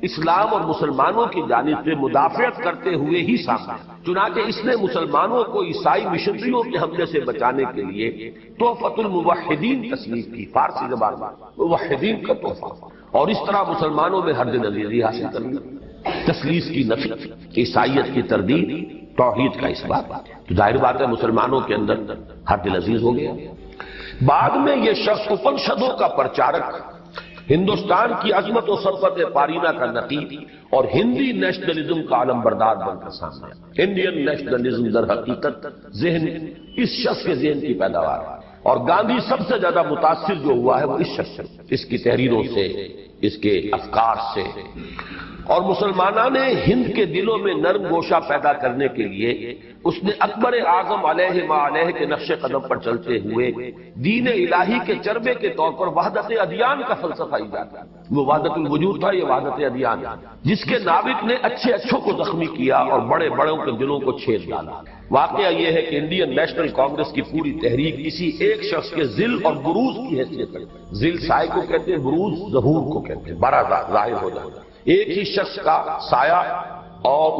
اسلام اور مسلمانوں کی جانب سے مدافعت کرتے ہوئے ہی سامنے، چنانچہ اس نے مسلمانوں کو عیسائی مشنریوں کے حملے سے بچانے کے لیے تحفۃ الموحدین تصنیف کی، فارسی زبان میں موحدین کا تحفہ، اور اس طرح مسلمانوں میں ہر دل عزیزی حاصل کر لی، تثلیث کی نفی، عیسائیت کی تردید، توحید کا اس بات۔ تو ظاہر بات ہے مسلمانوں کے اندر ہر دل عزیز ہو گیا۔ بعد میں یہ شخص اپنشدوں کا پرچارک، ہندوستان کی عظمت و سرفت پارینہ کا نقیب اور ہندی نیشنلزم کا علم بردار بن کر سامنے آیا۔ انڈین نیشنلزم در حقیقت ذہن اس شخص کے ذہن کی پیداوار ہے، اور گاندھی سب سے زیادہ متاثر جو ہوا ہے وہ اس شخص سے، اس کی تحریروں سے، اس کے افکار سے۔ اور مسلمانوں نے ہند کے دلوں میں نرم گوشہ پیدا کرنے کے لیے اس نے اکبر اعظم علیہ ما علیہ کے نقش قدم پر چلتے ہوئے دین الہی کے چربے کے طور پر وحدت ادیان کا فلسفہ ایجاد کیا۔ وہ وحدت الوجود تھا، یہ وحدت ادیان، جس کے ناوک نے اچھے اچھوں کو زخمی کیا اور بڑے بڑوں کے دلوں کو چھید ڈالا۔ واقعہ یہ ہے کہ انڈین نیشنل کانگریس کی پوری تحریک کسی ایک شخص کے ذل اور بروز کی حیثیت ہے۔ ذل سائے کو کہتے ہیں، بروز ظہور کو کہتے ہیں، بڑا ظاہر ہو جانا۔ ایک ہی شخص کا سایہ اور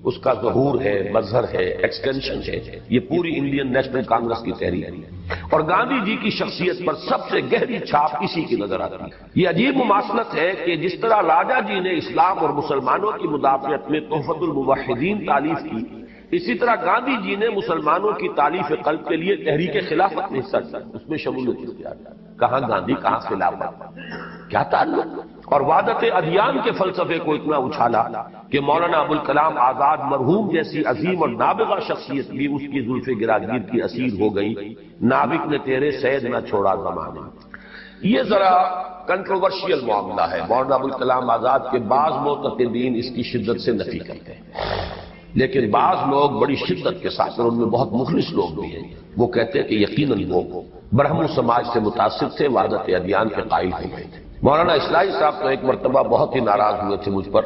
اس کا ظہور ہے، مظہر ہے، ایکسٹینشن ہے۔ یہ پوری انڈین نیشنل کانگریس کی تحریک ہے، اور گاندھی جی کی شخصیت پر سب سے گہری چھاپ اسی کی نظر آتی ہے۔ یہ عجیب مماثلت ہے کہ جس طرح راجا جی نے اسلام اور مسلمانوں کی مدافعت میں تحفۃ الموحدین تالیف کی، اسی طرح گاندھی جی نے مسلمانوں کی تالیف قلب کے لیے تحریک خلافت میں حصہ لیا، اس میں شمولیت اختیار کی۔ کہاں گاندھی، کہاں خلافت، کیا تعلق؟ اور وحدت ادیان کے فلسفے کو اتنا اچھالا کہ مولانا ابوالکلام آزاد مرحوم جیسی عظیم اور نابغہ شخصیت بھی اس کی زلف گراگیر کی اسیر ہو گئی۔ نابک نے تیرے سید نہ چھوڑا زمانے۔ یہ ذرا کنٹروورشیل معاملہ ہے. مولانا ابوالکلام آزاد کے بعض معتقدین اس کی شدت سے نفی کرتے ہیں، لیکن بعض لوگ بڑی شدت کے ساتھ، اور ان میں بہت مخلص لوگ بھی ہیں، وہ کہتے ہیں کہ یقیناً وہ برہمو سماج سے متاثر تھے، وحدت ادیان کے قائل ہو گئے تھے. مولانا اصلاحی صاحب تو ایک مرتبہ بہت ہی ناراض ہوئے تھے مجھ پر،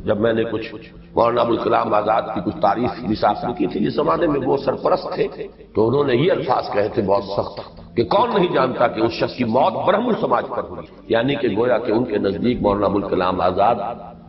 جب میں نے کچھ مولانا ابوالکلام آزاد کی کچھ تعریف نصاب میں کی تھی. جس زمانے میں وہ سرپرست تھے تو انہوں نے یہ الفاظ کہے تھے بہت سخت کہ کون نہیں جانتا کہ اس شخص کی موت برہمو سماج پر ہوئی، یعنی کہ گویا کہ ان کے نزدیک مولانا ابوالکلام آزاد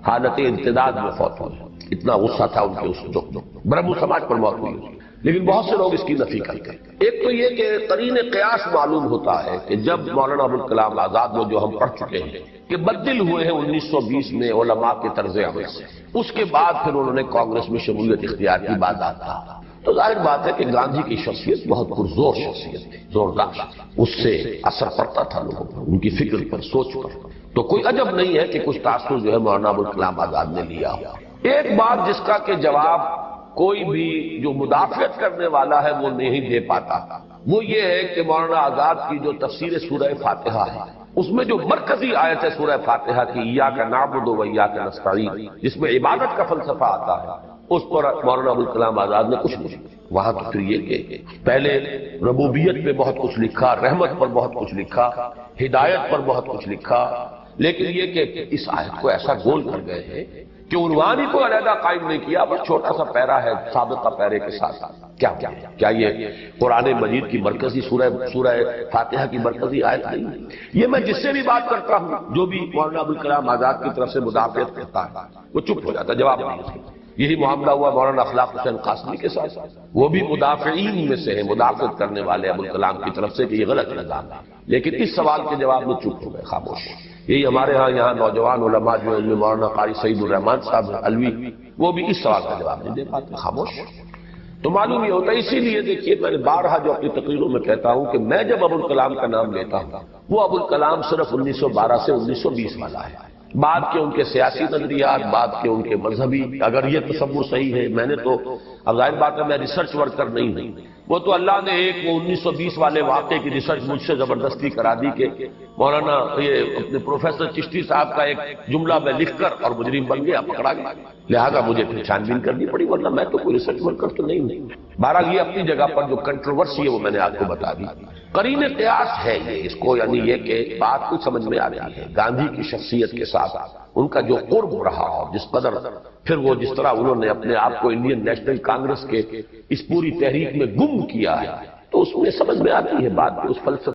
حالت امتداد میں فوت ہوئے. اتنا غصہ تھا ان کے اس جو برہمو سماج پر موت ہوئی. لیکن بہت سے لوگ اس کی نفی کرتے ہیں. ایک تو یہ کہ قرین قیاس معلوم ہوتا ہے کہ جب مولانا ابوالکلام آزاد وہ جو ہم پڑھ چکے ہیں کہ بدل ہوئے ہیں 1920 میں علماء کے طرز عمل سے، اس کے بعد پھر انہوں نے کانگریس میں شمولیت اختیار کی بات آتا، تو ظاہر بات ہے کہ گاندھی کی شخصیت بہت پرزور شخصیت ہے، زوردار، اس سے اثر پڑتا تھا لوگوں پر، ان کی فکر پر، سوچ پر. تو کوئی عجب نہیں ہے کہ کچھ تاثر جو ہے مولانا ابوالکلام آزاد نے لیا ہو. ایک بات جس کا کہ جواب کوئی بھی جو مدافعت کرنے والا ہے وہ نہیں دے پاتا، وہ یہ ہے کہ مولانا آزاد کی جو تفسیر سورہ فاتحہ ہے، اس میں جو مرکزی آیت ہے سورہ فاتحہ کی ایاک نعبد و ایاک نستعین، جس میں عبادت کا فلسفہ آتا ہے، اس پر مولانا ابوالکلام آزاد نے کچھ نہیں. وہاں تو پھر یہ کہ پہلے ربوبیت پہ بہت کچھ لکھا، رحمت پر بہت کچھ لکھا، ہدایت پر بہت کچھ لکھا، لیکن یہ کہ اس آیت کو ایسا گول کر گئے ہیں کہ عنوان ہی کو علیحدہ قائم نہیں کیا، بس چھوٹا سا پیرا ہے سابقہ پیرے کے ساتھ. کیا یہ قرآن مجید کی مرکزی سورہ فاتحہ کی مرکزی آیت نہیں ہے؟ یہ میں جس سے بھی بات کرتا ہوں جو بھی مولانا ابوالکلام آزاد کی طرف سے مدافعت کرتا ہے وہ چپ ہو جاتا، جواب نہیں اس کا. یہی معاملہ ہوا مولانا اخلاق حسین قاسمی کے ساتھ، وہ بھی مدافعین میں سے ہیں، مدافعت کرنے والے ابوالکلام کی طرف سے کہ یہ غلط نظام ہے، لیکن اس سوال کے جواب میں چپ ہو گئے، خاموش. یہی ہمارے یہاں نوجوان علماء جو ہیں، مولانا قاری سعید الرحمان صاحب علوی، وہ بھی اس سوال کا جواب نہیں دے پاتے، خاموش. تو معلوم یہ ہوتا ہے. اسی لیے دیکھیے میں نے بارہا جو اپنی تقریروں میں کہتا ہوں کہ میں جب ابوالکلام کا نام لیتا ہوں وہ ابوالکلام صرف 1912 سے 1920 والا ہے. بعد کے ان کے سیاسی نظریات، بعد کے ان کے مذہبی، اگر یہ تصور صحیح ہے، میں نے تو اب ظاہر بات ہے میں ریسرچ ورکر نہیں ہوں، وہ تو اللہ نے ایک وہ 1920 والے واقعے کی ریسرچ مجھ سے زبردستی کرا دی کہ مولانا یہ اپنے پروفیسر چشتی صاحب کا ایک جملہ میں لکھ کر اور مجرم بن گیا، پکڑا گیا، لہذا مجھے پھر چھانبین کرنی پڑی، ورنہ میں تو کوئی ریسرچ ورکر تو نہیں ہوں. بہرحال یہ اپنی جگہ پر جو کنٹروورسی ہے وہ میں نے آپ کو بتا دی. قرین قیاس ہے یہ، اس کو یعنی یہ کہ بات کچھ سمجھ میں آ رہی ہے. گاندھی کی شخصیت کے ساتھ ان کا جو قرب رہا اور جس قدر پھر وہ جس طرح انہوں نے اپنے آپ کو انڈین نیشنل کانگریس کے اس پوری تحریک میں گم کیا ہے، تو اس میں سمجھ میں آتی ہے بات کہ اس فلسفے